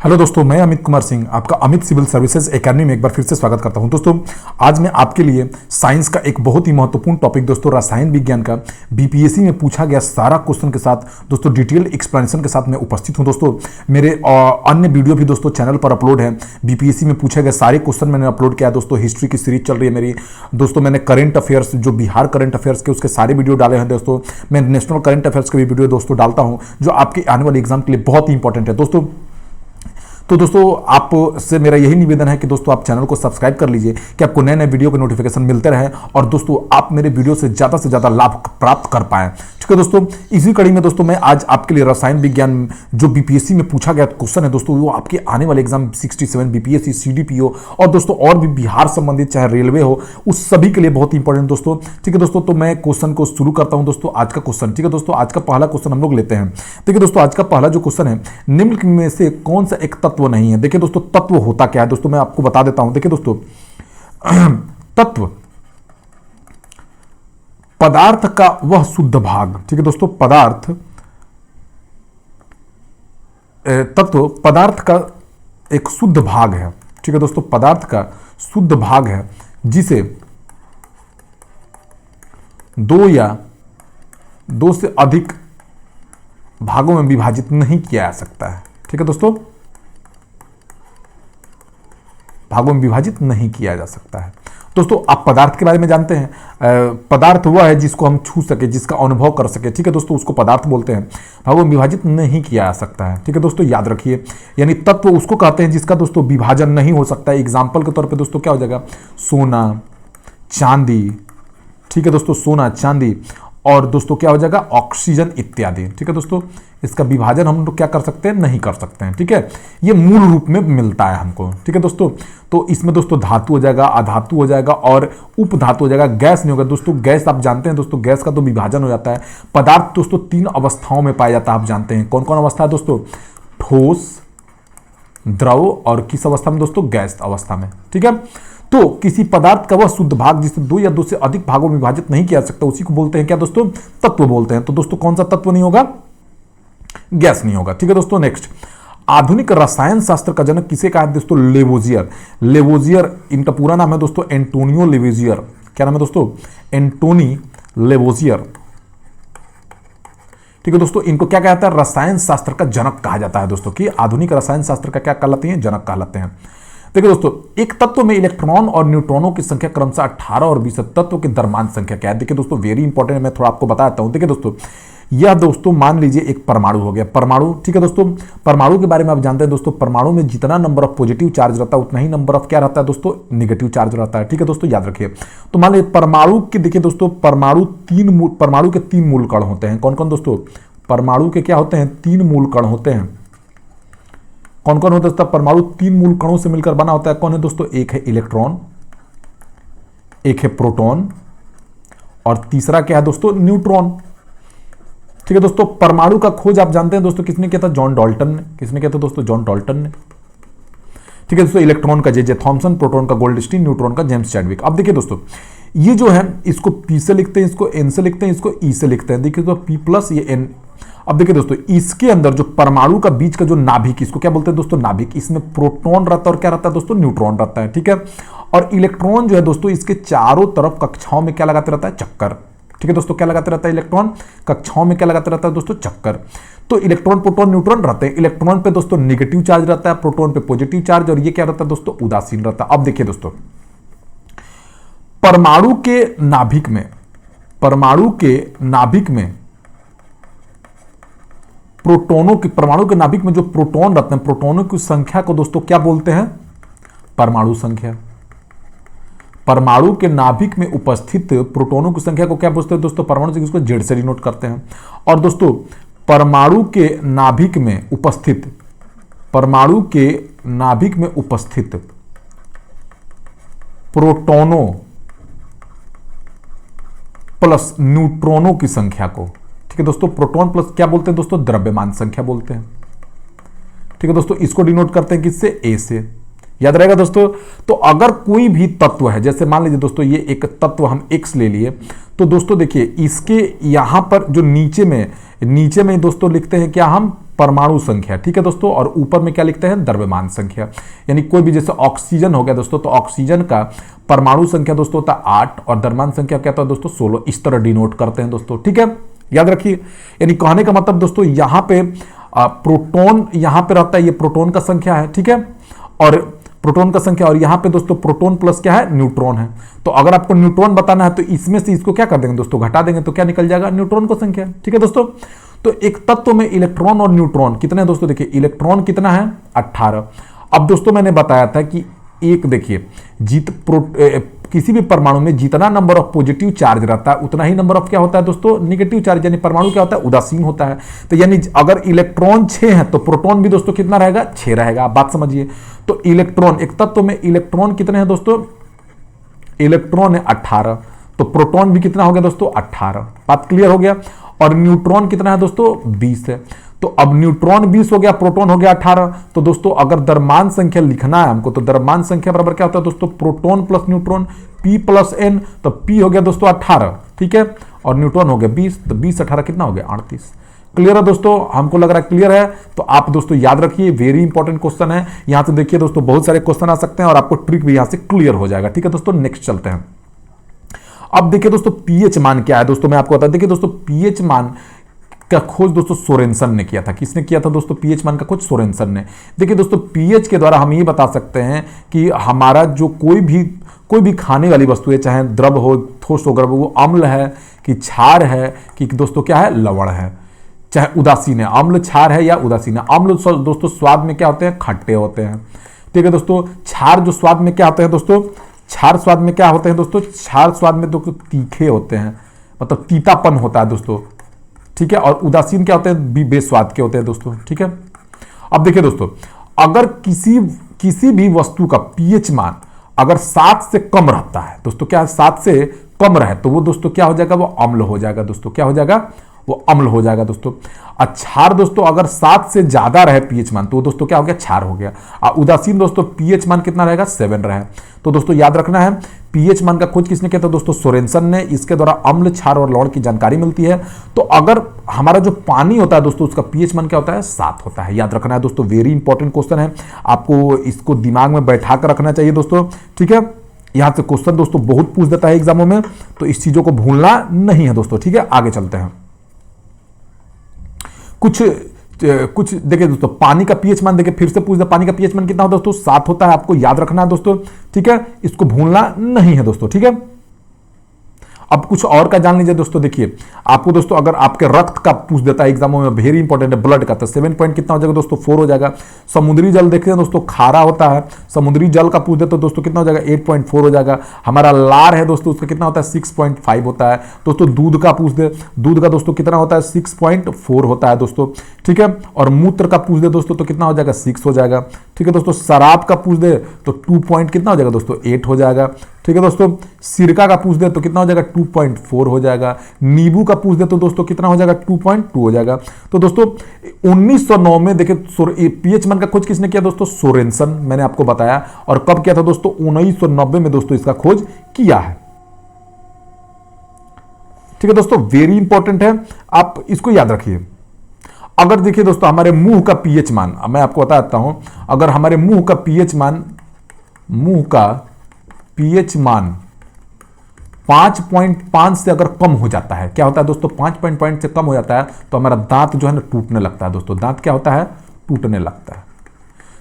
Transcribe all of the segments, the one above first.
Hello दोस्तों, मैं अमित कुमार सिंह आपका अमित सिविल सर्विसेज एकेडमी में एक बार फिर से स्वागत करता हूं। दोस्तों आज मैं आपके लिए साइंस का एक बहुत ही महत्वपूर्ण टॉपिक दोस्तों रसायन विज्ञान का बीपीएससी में पूछा गया सारा क्वेश्चन के साथ दोस्तों डिटेल एक्सप्लेनेशन के साथ मैं उपस्थित हूं। दोस्तों मेरे अन्य वीडियो भी दोस्तों चैनल पर अपलोड है। बीपीएससी में पूछे गए सारे क्वेश्चन मैंने अपलोड किया है। दोस्तों हिस्ट्री की सीरीज चल रही है मेरी। दोस्तों मैंने करंट अफेयर्स जो बिहार करंट अफेयर्स के उसके सारे वीडियो डाले हैं। दोस्तों मैं नेशनल करंट अफेयर्स के भी वीडियो दोस्तों डालता हूँ जो आपके आने वाले एग्जाम के लिए बहुत ही इंपॉर्टेंट है। दोस्तों आपसे मेरा यही निवेदन है कि दोस्तों आप चैनल को सब्सक्राइब कर लीजिए कि आपको नए नए वीडियो के नोटिफिकेशन मिलते रहें और दोस्तों आप मेरे वीडियो से ज़्यादा लाभ प्राप्त कर पाएं। ठीक है दोस्तों, इसी कड़ी में दोस्तों मैं आज आपके लिए रसायन विज्ञान जो बीपीएससी में पूछा गया क्वेश्चन है दोस्तों वो आपके आने वाले एग्जाम 67 बीपीएससी सीडीपीओ और दोस्तों और भी बिहार संबंधित चाहे रेलवे हो उस सभी के लिए बहुत इंपॉर्टेंट दोस्तों। ठीक है दोस्तों, तो मैं क्वेश्चन को शुरू करता हूं दोस्तों। आज का क्वेश्चन, ठीक है दोस्तों, आज का पहला क्वेश्चन हम लोग लेते हैं। देखिए दोस्तों आज का पहला जो क्वेश्चन है, निम्न में से कौन सा एक तत्व नहीं है। देखिए दोस्तों तत्व होता क्या है दोस्तों मैं आपको बता देता हूं। देखिए दोस्तों तत्व पदार्थ का वह शुद्ध भाग, ठीक है दोस्तों, तत्व पदार्थ का एक शुद्ध भाग है। ठीक है दोस्तों, पदार्थ का शुद्ध भाग है जिसे दो से अधिक भागों में विभाजित नहीं किया जा सकता है। ठीक है दोस्तों, भागों में विभाजित नहीं किया जा सकता है। दोस्तों आप पदार्थ के बारे में जानते हैं, पदार्थ वह है जिसको हम छू सके, जिसका अनुभव कर सके। ठीक है दोस्तों, उसको पदार्थ बोलते हैं। भागों में विभाजित नहीं किया जा सकता है। ठीक है दोस्तों, याद रखिए, यानी तत्व उसको कहते हैं जिसका दोस्तों विभाजन नहीं हो सकता है। एग्जाम्पल के तौर पे दोस्तों क्या हो जाएगा, सोना, चांदी। ठीक है दोस्तों, सोना, चांदी और दोस्तों क्या हो जाएगा, ऑक्सीजन इत्यादि। ठीक है दोस्तों, इसका विभाजन हम लोग क्या कर सकते हैं, नहीं कर सकते हैं। ठीक है, ये मूल रूप में मिलता है हमको। ठीक है दोस्तों, तो इसमें दोस्तों धातु हो जाएगा, अधातु हो जाएगा और उपधातु हो जाएगा। गैस नहीं होगा दोस्तों। गैस आप जानते हैं दोस्तों, गैस का तो विभाजन हो जाता है। पदार्थ दोस्तों 3 अवस्थाओं में पाया जाता है, आप जानते हैं। कौन कौन अवस्था है दोस्तों, ठोस, द्रव और किस अवस्था में दोस्तों, गैस अवस्था में। ठीक है, तो किसी पदार्थ का वह शुद्ध भाग जिसे 2 या 2 से अधिक भागों में विभाजित नहीं किया जा सकता उसी को बोलते हैं क्या दोस्तों, तत्व बोलते हैं। तो दोस्तों कौन सा तत्व नहीं होगा, गैस नहीं होगा। ठीक है दोस्तों, नेक्स्ट, आधुनिक रसायन शास्त्र का जनक किसे कहा दोस्तों, लेवोजियर। लेवोजियर, इनका पूरा नाम है दोस्तों एंटोनियो लेवोजियर। क्या नाम है दोस्तों, एंटोनी लेवोजियर। ठीक है दोस्तों, इनको क्या कहता है, रसायन शास्त्र का जनक कहा जाता है दोस्तों, कि आधुनिक रसायन शास्त्र का क्या कहलाते हैं, जनक कहलाते हैं। देखिए दोस्तों, एक तत्व में इलेक्ट्रॉन और न्यूट्रॉनों की संख्या क्रमशः 18 और 20 तत्व के द्रव्यमान संख्या क्या है। देखिए दोस्तों वेरी इंपॉर्टेंट है, मैं थोड़ा आपको बताता हूं। देखिए दोस्तों, यह दोस्तों मान लीजिए एक परमाणु हो गया, परमाणु। ठीक है दोस्तों, परमाणु के बारे में आप जानते हैं दोस्तों, परमाणु में जितना नंबर ऑफ पॉजिटिव चार्ज रहता है उतना ही नंबर ऑफ क्या रहता है दोस्तों, नेगेटिव चार्ज रहता है। ठीक है दोस्तों, याद रखिए। तो मान लीजिए परमाणु के, देखिए दोस्तों परमाणु के 3 मूल कण होते हैं। कौन कौन दोस्तों, परमाणु के क्या होते हैं, 3 मूल कण होते हैं। कौन कौन होता है, परमाणु 3 मूल कणों से मिलकर बना होता है। कौन है दोस्तों, एक है इलेक्ट्रॉन, एक है प्रोटॉन और तीसरा क्या है दोस्तों, न्यूट्रॉन। ठीक है दोस्तों, परमाणु का खोज आप जानते हैं दोस्तों किसने किया था, जॉन डाल्टन ने। किसने किया था दोस्तों, जॉन डाल्टन ने। ठीक है दोस्तों, इलेक्ट्रॉन का जे थॉमसन, प्रोटॉन का गोल्डस्टीन, न्यूट्रॉन का जेम्स चैडविक। अब देखिए दोस्तों, ये जो है इसको पी से लिखते हैं, इसको एन से लिखते हैं, इसको ई से लिखते हैं। देखिए तो पी प्लस ये एन। अब देखिए दोस्तों, इसके अंदर जो परमाणु का बीच का जो नाभिक, इसको क्या बोलते हैं दोस्तों, नाभिक। इसमें प्रोटॉन रहता है और क्या रहता है दोस्तों, न्यूट्रॉन रहता है। ठीक है, और इलेक्ट्रॉन जो है दोस्तों इसके चारों तरफ कक्षाओं में क्या लगाते रहता है, चक्कर। ठीक है दोस्तों, क्या लगाते रहता है, इलेक्ट्रॉन कक्षाओं में क्या लगाते रहता है दोस्तों, चक्कर। तो इलेक्ट्रॉन, प्रोटॉन, न्यूट्रॉन रहते हैं। इलेक्ट्रॉन पे दोस्तों नेगेटिव चार्ज रहता है, प्रोटॉन पे पॉजिटिव चार्ज, और ये क्या रहता है दोस्तों, उदासीन रहता है। अब देखिए दोस्तों, परमाणु के नाभिक में प्रोटॉनों की, परमाणु के नाभिक में जो प्रोटॉन रहते हैं, प्रोटॉनों की संख्या को दोस्तों क्या बोलते हैं, परमाणु संख्या। परमाणु के नाभिक में उपस्थित प्रोटॉनों की संख्या को क्या बोलते हैं दोस्तों, परमाणु संख्या, इसको जेड से डिनोट करते हैं। और दोस्तों परमाणु के नाभिक में उपस्थित प्रोटॉनों प्लस न्यूट्रॉनों की संख्या को, ठीक है दोस्तों, प्रोटॉन प्लस क्या बोलते हैं दोस्तों, द्रव्यमान संख्या बोलते हैं। ठीक है दोस्तों, इसको डिनोट करते हैं किससे, ए से। याद रहेगा दोस्तों। तो अगर कोई भी तत्व है, जैसे मान लीजिए दोस्तों ये एक तत्व हम एक्स ले लिए, तो दोस्तों देखिए इसके यहां पर जो नीचे में दोस्तों लिखते हैं क्या हम, परमाणु संख्या, ठीक है दोस्तों, और ऊपर में क्या लिखते हैं, द्रव्यमान संख्या। यानी कोई भी जैसे ऑक्सीजन हो गया दोस्तों, तो ऑक्सीजन का परमाणु संख्या दोस्तों होता है 8 और द्रव्यमान संख्या क्या होता है दोस्तों 16। इस तरह डिनोट करते हैं दोस्तों, ठीक है, याद रखिए। यानी कहने का मतलब दोस्तों यहां पे प्रोटॉन यहां पे रहता है, ये प्रोटॉन का संख्या है, ठीक है, और प्रोटॉन का संख्या, और यहां पे दोस्तों प्रोटॉन प्लस क्या है, न्यूट्रॉन है। तो अगर आपको न्यूट्रॉन बताना है तो इसमें से इसको क्या कर देंगे दोस्तों, घटा देंगे, तो क्या निकल जाएगा, न्यूट्रॉन को संख्या, ठीक है दोस्तों। तो एक तत्व में इलेक्ट्रॉन और न्यूट्रॉन कितने हैं दोस्तों, देखिए इलेक्ट्रॉन कितना है 18। अब दोस्तों मैंने बताया था कि एक देखिए किसी भी परमाणु में जितना नंबर ऑफ पॉजिटिव चार्ज रहता है उतना ही नंबर ऑफ क्या होता है दोस्तों, नेगेटिव चार्ज, यानी परमाणु क्या होता है, उदासीन होता है। तो यानी अगर इलेक्ट्रॉन 6 है तो प्रोटॉन भी दोस्तों कितना रहेगा, 6 रहेगा। आप बात समझिए। तो इलेक्ट्रॉन, एक तत्व में इलेक्ट्रॉन कितने हैं दोस्तों, इलेक्ट्रॉन है 18, तो प्रोटॉन भी कितना हो गया दोस्तों 18। बात क्लियर हो गया। और न्यूट्रॉन कितना है दोस्तों 20 है। तो अब न्यूट्रॉन 20 हो गया, प्रोटॉन हो गया 18। तो दोस्तों अगर द्रव्यमान संख्या लिखना है हमको, तो द्रव्यमान संख्या बराबर क्या होता है दोस्तों, proton plus neutron, P plus N। तो P हो गया दोस्तों 18, ठीक है, और न्यूट्रॉन हो गया 20, तो 20 18 कितना हो गया 38। क्लियर है दोस्तों, हमको लग रहा है क्लियर है। तो आप दोस्तों याद रखिए, वेरी इंपॉर्टेंट क्वेश्चन है। यहां से देखिए दोस्तों बहुत सारे क्वेश्चन आ सकते हैं और आपको ट्रिक भी यहां से क्लियर हो जाएगा, ठीक है दोस्तों। नेक्स्ट चलते हैं। अब देखिए दोस्तों पीएच मान क्या है दोस्तों, मैं आपको बता, देखिए दोस्तों पीएच मान का खोज दोस्तों सोरेनसन ने किया था। किसने किया था दोस्तों, पीएच मान का खोज सोरेनसन ने। देखिए दोस्तों पीएच के द्वारा हम ये बता सकते हैं कि हमारा जो कोई भी खाने वाली वस्तु है, चाहे द्रव हो, ठोस हो, द्रव हो, वो अम्ल है कि क्षार है कि दोस्तों क्या है, लवण है, चाहे उदासीन है, अम्ल क्षार है या उदासीन है। अम्ल दोस्तों स्वाद में क्या होते हैं, खट्टे होते हैं, ठीक है दोस्तों। क्षार जो स्वाद में क्या होते हैं दोस्तों, क्षार स्वाद में क्या होते हैं दोस्तों, क्षार स्वाद में दोस्तों तीखे होते हैं, मतलब तीतापन होता है दोस्तों, ठीक है। और उदासीन क्या होते हैं, बेस्वाद के होते हैं दोस्तों, ठीक है। अब देखिए दोस्तों, अगर किसी भी वस्तु का पीएच मान अगर 7 से कम रहता है दोस्तों, क्या 7 से कम रहे तो वो दोस्तों क्या हो जाएगा, वो अम्ल हो जाएगा दोस्तों, क्या हो जाएगा, वो अम्ल हो जाएगा दोस्तों। क्षार दोस्तों अगर 7 से ज्यादा रहे पीएच मान तो दोस्तों क्या हो गया, क्षार हो गया। उदासीन दोस्तों पीएच मान कितना रहेगा, 7 रहे। तो दोस्तों याद रखना है, पीएच मान का खोज किसने किया था दोस्तों, सोरेनसन ने। इसके द्वारा अम्ल, क्षार और लवण की जानकारी मिलती है। तो अगर हमारा जो पानी होता है दोस्तों, उसका पीएच मान क्या होता है, 7 होता है। याद रखना है दोस्तों, वेरी इंपॉर्टेंट क्वेश्चन है, आपको इसको दिमाग में बैठा कर रखना चाहिए दोस्तों, ठीक है। यहां से क्वेश्चन दोस्तों बहुत पूछ देता है एग्जामों में, तो इस चीजों को भूलना नहीं है दोस्तों, ठीक है। आगे चलते हैं। कुछ देखिए दोस्तों, पानी का पीएच मान देखिए, फिर से पूछ दे, पानी का पीएच मान कितना होता है दोस्तों, 7 होता है। आपको याद रखना है दोस्तों, ठीक है, इसको भूलना नहीं है दोस्तों, ठीक है। अब कुछ और का जान लीजिए दोस्तों। देखिए आपको दोस्तों अगर आपके रक्त का पूछ देता है एग्जामों में, वेरी इंपॉर्टेंट है, ब्लड का, तो 7 पॉइंट कितना हो जाएगा दोस्तों, 4 हो जाएगा। समुद्री जल देखते हैं दोस्तों, खारा होता है, समुद्री जल का पूछ दे तो दोस्तों कितना हो जाएगा, 8.4 हो जाएगा। हमारा लार है दोस्तों, उसका कितना होता है, 6.5 होता है दोस्तों। दूध का पूछ दे, दूध का दोस्तों कितना होता है, 6.4 होता है दोस्तों, ठीक है। और मूत्र का पूछ दे दोस्तों तो कितना हो जाएगा, 6 हो जाएगा, ठीक है दोस्तों। शराब का पूछ दे तो 2 पॉइंट कितना हो जाएगा दोस्तों, 8 हो जाएगा, ठीक है दोस्तों। सिरका का पूछ दे तो कितना हो जाएगा, 2.4 हो जाएगा। नींबू का पूछ दे तो दोस्तों कितना हो जाएगा, 2.2 हो जाएगा। तो दोस्तों 1909 में देखिए पीएच मान का खोज किसने किया दोस्तों, सोरेनसन, मैंने आपको बताया। और कब किया था दोस्तों, 1990 में दोस्तों इसका खोज किया है, ठीक है दोस्तों। वेरी इंपॉर्टेंट है, आप इसको याद रखिए। अगर देखिए दोस्तों हमारे मुंह का पीएच मान, मैं आपको बताता हूं, अगर हमारे मुंह का पीएच मान 5.5 से अगर कम हो जाता है, क्या होता है दोस्तों, 5.5 से कम हो जाता है तो हमारा दांत जो है ना टूटने लगता है दोस्तों। दांत क्या होता है, टूटने लगता है।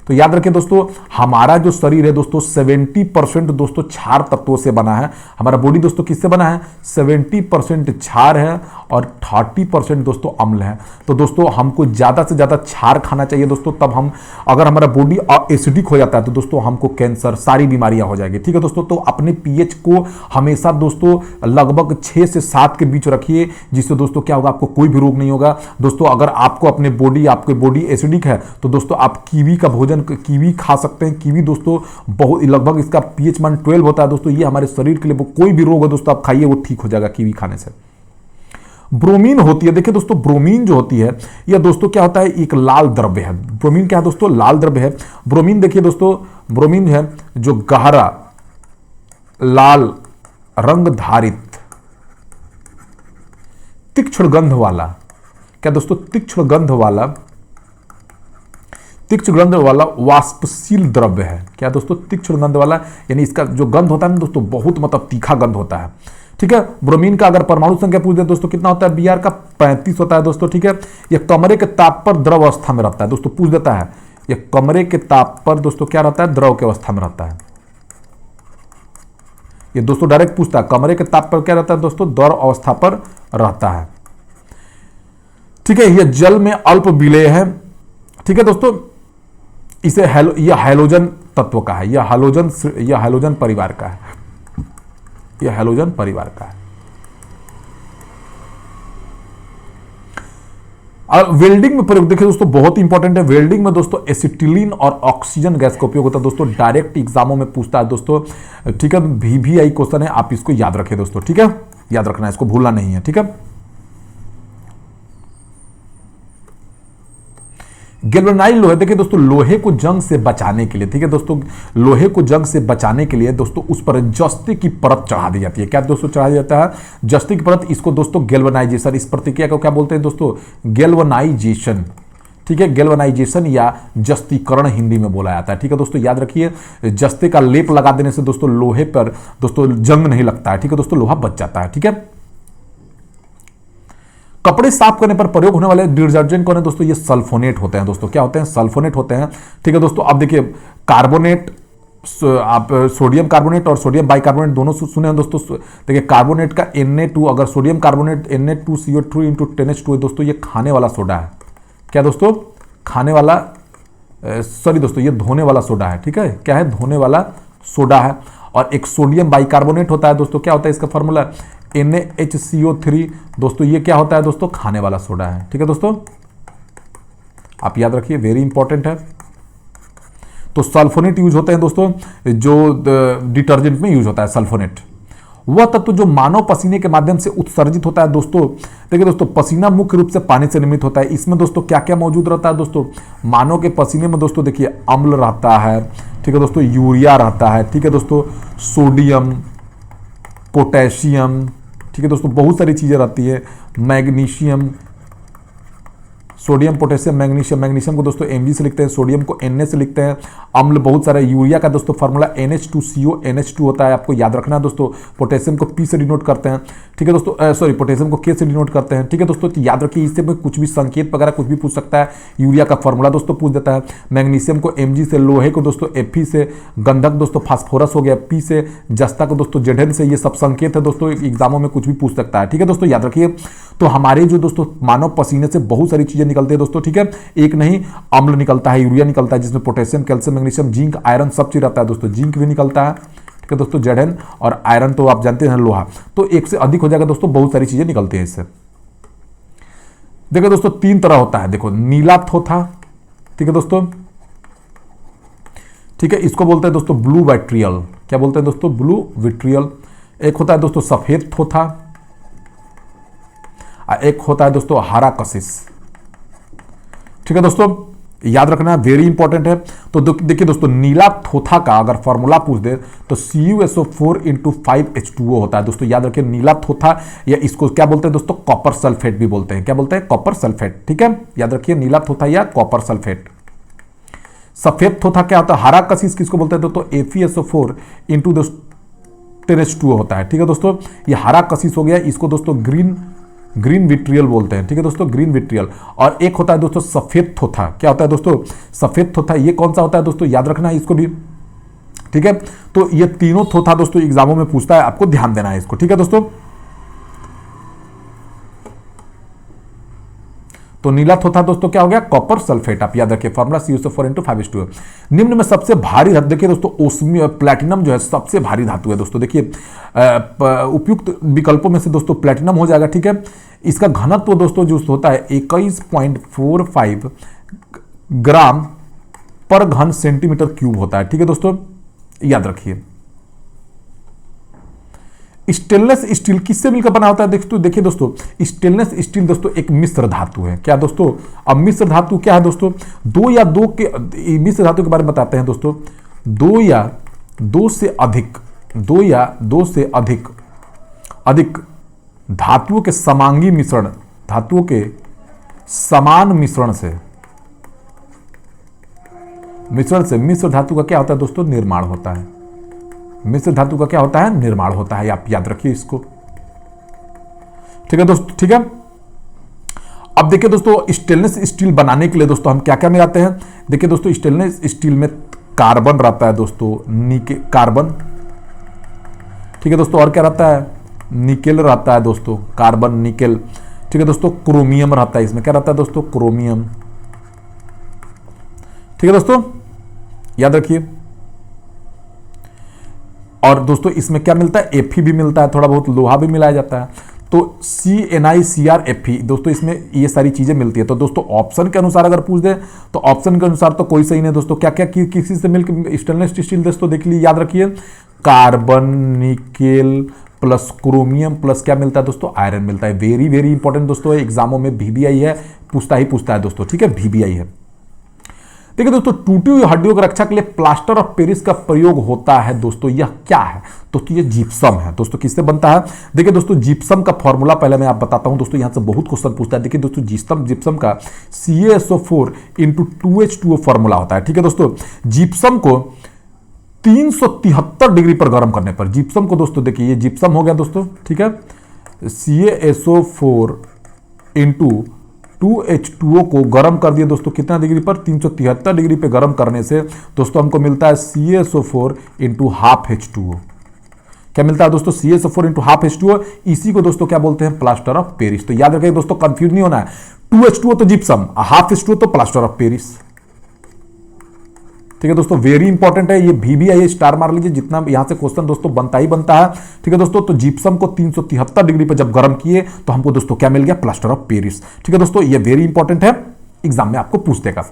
तो याद रखें दोस्तों, हमारा जो शरीर है दोस्तों 70% दोस्तों क्षार तत्वों से बना है। हमारा बॉडी दोस्तों किससे बना है, 70% क्षार है और 30% दोस्तों अम्ल है। तो दोस्तों हमको ज्यादा से ज्यादा क्षार खाना चाहिए दोस्तों, तब हम, अगर हमारा बॉडी एसिडिक हो जाता है तो दोस्तों हमको कैंसर, सारी बीमारियां हो जाएगी, ठीक है दोस्तों। तो अपने पीएच को हमेशा दोस्तों लगभग 6 से 7 के बीच रखिए, जिससे दोस्तों क्या होगा, आपको कोई भी रोग नहीं होगा दोस्तों। अगर आपको आपकी बॉडी एसिडिक है तो दोस्तों आप कीवी का भोजन, कीवी खा सकते हैं। कीवी दोस्तों बहुत लगभग इसका पीएच मान 12 होता है दोस्तों। ये हमारे शरीर के लिए, वो कोई भी रोग हो दोस्तों आप खाइए, वो ठीक हो जाएगा कीवी खाने से। ब्रोमीन होती है, देखिए दोस्तों ब्रोमीन जो होती है यह दोस्तों क्या होता है, एक लाल द्रव्य है। ब्रोमीन क्या है दोस्तों, लाल द्रव्य है। ब्रोमीन देखिए दोस्तों, ब्रोमीन है जो गहरा लाल रंग धारित तीक्ष्ण गंध वाला, क्या दोस्तों, तीक्ष्ण गंध वाला वाष्पशील द्रव्य है। क्या दोस्तों, तीक्ष्ण गंध वाला, यानी इसका जो गंध होता है ना दोस्तों, बहुत मतलब तीखा गंध होता है। ठीक है, ब्रोमीन का अगर परमाणु संख्या पूछ दे दोस्तों कितना होता है, Br का 35 होता है दोस्तों। ठीक है, यह कमरे के ताप पर द्रव अवस्था में रहता है दोस्तों, पूछ देता है, यह कमरे के ताप पर दोस्तों क्या रहता है, द्रव की अवस्था में रहता है। ये दोस्तों डायरेक्ट पूछता है, कमरे के ताप पर क्या रहता है दोस्तों, द्रव अवस्था पर रहता है। ठीक है, यह जल में अल्प विलेय है। ठीक है दोस्तों, इसे यह हैलोजन तत्व का है, यह हैलोजन परिवार का है, यह हैलोजन परिवार का है। और वेल्डिंग में प्रयोग देखिए दोस्तों, बहुत इंपॉर्टेंट है। वेल्डिंग में दोस्तों एसिटिलीन और ऑक्सीजन गैस का उपयोग होता है दोस्तों, डायरेक्ट एग्जामों में पूछता है दोस्तों। ठीक है, VVI क्वेश्चन है, आप इसको याद रखें दोस्तों। ठीक है, याद रखना है, इसको भूलना नहीं है। ठीक है, गैल्वेनाइज्ड लोहे, देखिए दोस्तों लोहे को जंग से बचाने के लिए, ठीक है दोस्तों, लोहे को जंग से बचाने के लिए दोस्तों उस पर जस्ते की परत चढ़ा दी जाती है। क्या दोस्तों चढ़ा दिया जाता है, जस्ते की परत। इसको दोस्तों गैल्वेनाइजेशन, इस प्रतिक्रिया को क्या बोलते हैं दोस्तों, गैल्वेनाइजेशन। ठीक है, गैल्वेनाइजेशन या जस्तीकरण हिंदी में बोला जाता है। ठीक है दोस्तों, याद रखिए, जस्ते का लेप लगा देने से दोस्तों लोहे पर दोस्तों जंग नहीं लगता है। ठीक है दोस्तों, लोहा बच जाता है। ठीक है, कपड़े साफ करने पर प्रयोग होने वाले डिटर्जेंट कौन है दोस्तों, ये सल्फोनेट होते हैं दोस्तों। क्या होते हैं, सल्फोनेट होते हैं। ठीक है दोस्तों, अब देखिए कार्बोनेट, आप सोडियम कार्बोनेट और सोडियम बाइकार्बोनेट दोनों सुने हैं दोस्तों। देखिए कार्बोनेट का Na2, अगर sodium carbonate Na2CO2 into 10H2 है दोस्तों, ये खाने वाला सोडा है। क्या दोस्तों, खाने वाला, सॉरी दोस्तों, ये धोने वाला सोडा है। ठीक है, क्या है, धोने वाला सोडा है। और एक सोडियम बाइकार्बोनेट होता है दोस्तों, क्या होता है इसका फॉर्मूला, NaHCO3 दोस्तों, ये क्या होता है दोस्तों, खाने वाला सोडा है। ठीक है दोस्तों, आप याद रखिए, वेरी इंपॉर्टेंट है। तो सल्फोनेट यूज होते हैं दोस्तों, जो डिटर्जेंट में यूज होता है सल्फोनेट। वह तत्व जो मानव पसीने के माध्यम से उत्सर्जित होता है दोस्तों। देखिए दोस्तों, पसीना मुख्य रूप से पानी से निर्मित होता है। इसमें दोस्तों क्या क्या मौजूद रहता है दोस्तों, मानव के पसीने में दोस्तों देखिए अम्ल रहता है। ठीक है दोस्तों, यूरिया रहता है। ठीक है दोस्तों, सोडियम, पोटेशियम, ठीक है दोस्तों, बहुत सारी चीजें रहती है, magnesium, sodium, potassium, magnesium. Magnesium को दोस्तों Mg से लिखते हैं, सोडियम को Na से लिखते हैं। अम्ल बहुत सारा, यूरिया का दोस्तों फार्मूला NH2CO NH2 होता है, आपको याद रखना है दोस्तों। पोटेशियम को P से डिनोट करते हैं। ठीक है दोस्तों, सॉरी, पोटेशियम को K से डिनोट करते हैं। ठीक है दोस्तों, तो याद रखिए, इससे कुछ भी संकेत वगैरह कुछ भी पूछ सकता है। यूरिया का फॉर्मूला दोस्तों पूछ देता है। मैग्नीशियम को Mg से, लोहे को दोस्तों Fe से, गंधक दोस्तों फास्फोरस हो गया P से, जस्ता को दोस्तों Zn से। ये सब संकेत है दोस्तों, एग्जामों में कुछ भी पूछ सकता है। ठीक है दोस्तों, याद रखिए। तो हमारे जो दोस्तों मानव पसीने से बहुत सारी चीजें निकलती है दोस्तों। ठीक है, एक नहीं, अम्ल निकलता है, यूरिया निकलता है, जिसमें potassium, calcium, magnesium, zinc, iron सब चीज रहता है दोस्तों। जिंक भी निकलता है। ठीक है दोस्तों, Zn, और आयरन तो आप जानते हैं लोहा, तो एक से अधिक हो जाएगा दोस्तों, बहुत सारी चीजें निकलती है इससे। देखो दोस्तों, तीन तरह होता है, देखो नीला थोथा। ठीक है दोस्तों, ठीक है, इसको बोलते हैं दोस्तों ब्लू विट्रियल। क्या बोलते हैं दोस्तों, ब्लू विट्रियल। एक होता है दोस्तों सफेद थोथा, एक होता है दोस्तों हरा कशिश। ठीक है दोस्तों, याद रखना, वेरी इंपॉर्टेंट है। तो देखिए दोस्तों, नीला थोथा का अगर फॉर्मूला पूछ दे तो CuSO4 इंटू 5H2O होता है दोस्तों। याद रखिए, नीला थोथा, या इसको क्या बोलते हैं दोस्तों, कॉपर सल्फेट भी बोलते हैं। क्या बोलते हैं, कॉपर सल्फेट। ठीक है, याद रखिए, नीला थोथा या कॉपर सल्फेट। सफेद थोथा क्या होता है, हरा कशिश किसको बोलते हैं दोस्तों, FeSO4 इंटू 10H2O होता है। ठीक है दोस्तों, ये हरा कशिश हो गया, इसको दोस्तों ग्रीन विट्रियल बोलते हैं। ठीक है दोस्तों, ग्रीन विट्रियल। और एक होता है दोस्तों सफेद थोथा। क्या होता है दोस्तों, सफेद थोथा, ये कौन सा होता है दोस्तों, याद रखना है इसको भी। ठीक है, तो ये तीनों थोथा दोस्तों एग्जामों में पूछता है, आपको ध्यान देना है इसको। ठीक है दोस्तों, तो नीला थोथा दोस्तों क्या हो गया, कॉपर सल्फेट। आप याद रखिए, फॉर्मूला CuSO4 इंटू 5H2O। निम्न में सबसे भारी धातु, देखिए दोस्तों ओस्मियम, प्लैटिनम जो है सबसे भारी धातु है दोस्तों। देखिए उपयुक्त विकल्पों में से दोस्तों प्लैटिनम हो जाएगा। ठीक है, इसका घनत्व दोस्तों जो होता है 21.45 ग्राम पर घन सेंटीमीटर क्यूब होता है। ठीक है दोस्तों, याद रखिए। स्टेनलेस स्टील किससे मिलकर बना होता है, देखिए दोस्तों, स्टेनलेस स्टील दोस्तों एक मिश्र धातु है। क्या दोस्तों, अब मिश्र धातु क्या है दोस्तों, दो या दो के, मिश्र धातु के बारे में बताते हैं दोस्तों। दो या दो से अधिक धातुओं के समांगी मिश्रण, धातुओं के समान मिश्रण से मिश्र धातु का क्या होता है दोस्तों? निर्माण होता है। मिश्र धातु का क्या होता है? निर्माण होता है। आप याद रखिए इसको। ठीक है दोस्तों, ठीक है। अब देखिए दोस्तों, स्टेनलेस स्टील बनाने के लिए दोस्तों हम क्या क्या मिलाते हैं? देखिए दोस्तों, स्टेनलेस स्टील में कार्बन रहता है दोस्तों, निकेल, कार्बन, ठीक है दोस्तों। और क्या रहता है? निकेल रहता है दोस्तों, कार्बन निकेल। ठीक है दोस्तों, क्रोमियम रहता है। इसमें क्या रहता है दोस्तों? क्रोमियम। ठीक है दोस्तों, याद रखिए। और दोस्तों इसमें क्या मिलता है? Fe भी मिलता है, थोड़ा बहुत लोहा भी मिलाया जाता है। तो CnI, दोस्तों इसमें ये सारी चीजें मिलती है। तो दोस्तों ऑप्शन के अनुसार अगर पूछ दे तो ऑप्शन के अनुसार तो कोई सही नहीं दोस्तों। क्या क्या किसी से मिलकर स्टेनलेस स्टील दोस्तों देख लीजिए, याद रखिए। Carbon, nickel plus chromium plus क्या मिलता है दोस्तों? आयरन मिलता है। वेरी वेरी इंपॉर्टेंट दोस्तों, एग्जामों में VBI है, पूछता है दोस्तों। ठीक है, VBI है। देखिए दोस्तों, टूटी हुई हड्डियों की रक्षा के लिए प्लास्टर ऑफ पेरिस का प्रयोग होता है दोस्तों। यह क्या है दोस्तों? ये जिप्सम है दोस्तों। किससे बनता है? देखिए दोस्तों, जिप्सम का फॉर्मूला पहले मैं आप बताता हूं दोस्तों, यहां से बहुत क्वेश्चन पूछता है। देखिए दोस्तों, जिप्सम का CaSO4 × 2H2O फॉर्मूला होता है। ठीक है दोस्तों, जिप्सम को 373 डिग्री पर गर्म करने पर, जिप्सम को दोस्तों देखिए, ये जिप्सम हो गया दोस्तों। ठीक है, CaSO4 × 2H2O को गर्म कर दिए दोस्तों, कितना डिग्री पर? 373 डिग्री पे गर्म करने से दोस्तों हमको मिलता है CaSO4 × ½ H2O। क्या मिलता है दोस्तों? CaSO4 × ½ H2O। इसी को दोस्तों क्या बोलते हैं? Plaster of Paris. तो याद रखिए दोस्तों, कंफ्यूज नहीं होना है। 2H2O तो जिप्सम, ½ H2O तो प्लास्टर ऑफ पेरिस। ठीक है दोस्तों, वेरी इंपॉर्टेंट है ये। VBI स्टार मार लीजिए, जितना यहां से क्वेश्चन दोस्तों बनता ही बनता है। ठीक है दोस्तों, तो जिप्सम को 373 डिग्री पर जब गर्म किए तो हमको दोस्तों क्या मिल गया? Plaster of Paris. ठीक है दोस्तों, ये वेरी इंपॉर्टेंट है, एग्जाम में आपको पूछ देगा।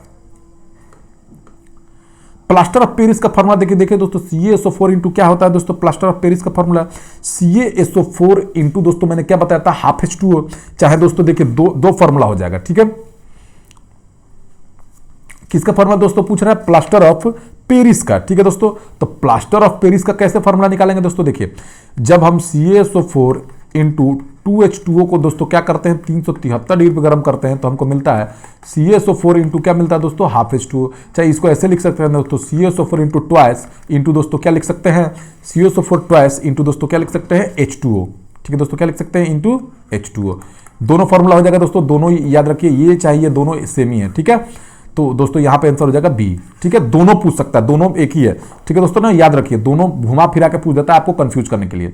प्लास्टर ऑफ पेरिस का फॉर्मूला देखिए दोस्तों, CaSO4 × क्या होता है दोस्तों? प्लास्टर ऑफ पेरिस का फॉर्मूला CaSO4 × दोस्तों मैंने क्या बताया था? ½ H2O। चाहे दोस्तों देखिए दो फॉर्मूला हो जाएगा। ठीक है, किसका फॉर्मूला दोस्तों पूछ रहा है? प्लास्टर ऑफ पेरिस का। ठीक है दोस्तों, तो प्लास्टर ऑफ पेरिस का कैसे फॉर्मूला निकालेंगे दोस्तों? देखिए, जब हम CaSO4 × 2H2O को दोस्तों क्या करते हैं? 373 डिग्री पर गर्म करते हैं तो हमको मिलता है CaSO4 × क्या मिलता है दोस्तों? ½ H2O। चाहे इसको ऐसे लिख सकते हैं दोस्तों, CaSO4 × ट्वाइस इंटू दोस्तों क्या लिख सकते हैं? CaSO4 ट्वाइस इंटू दोस्तों क्या लिख सकते हैं? H2O। ठीक है दोस्तों, क्या लिख सकते हैं? Into H2O। दोनों फॉर्मूला हो जाएगा दोस्तों, दोनों याद रखिए, ये चाहिए, दोनों सेम ही है। ठीक है, तो दोस्तों यहां पे आंसर हो जाएगा B। ठीक है, दोनों पूछ सकता है, दोनों एक ही है। ठीक है दोस्तों ना, याद रखिए, दोनों घुमा फिरा के पूछ देता है आपको कंफ्यूज करने के लिए।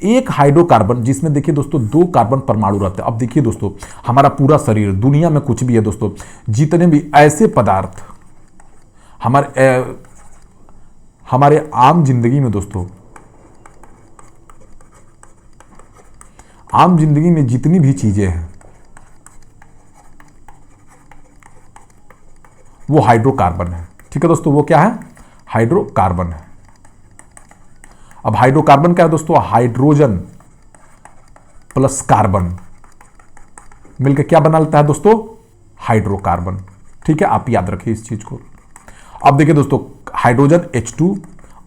एक हाइड्रोकार्बन जिसमें देखिए दोस्तों 2 कार्बन परमाणु रहते हैं। अब देखिए दोस्तों, हमारा पूरा शरीर, दुनिया में कुछ भी है दोस्तों, जितने भी ऐसे पदार्थ हमारे आम जिंदगी में दोस्तों, आम जिंदगी में जितनी भी चीजें हैं वो हाइड्रोकार्बन है। ठीक है दोस्तों, वो क्या है? हाइड्रोकार्बन है। अब हाइड्रोकार्बन क्या है दोस्तों? हाइड्रोजन प्लस कार्बन मिलकर क्या बना लेता है दोस्तों? हाइड्रोकार्बन। ठीक है, आप याद रखिए इस चीज को। अब देखिए दोस्तों, हाइड्रोजन H2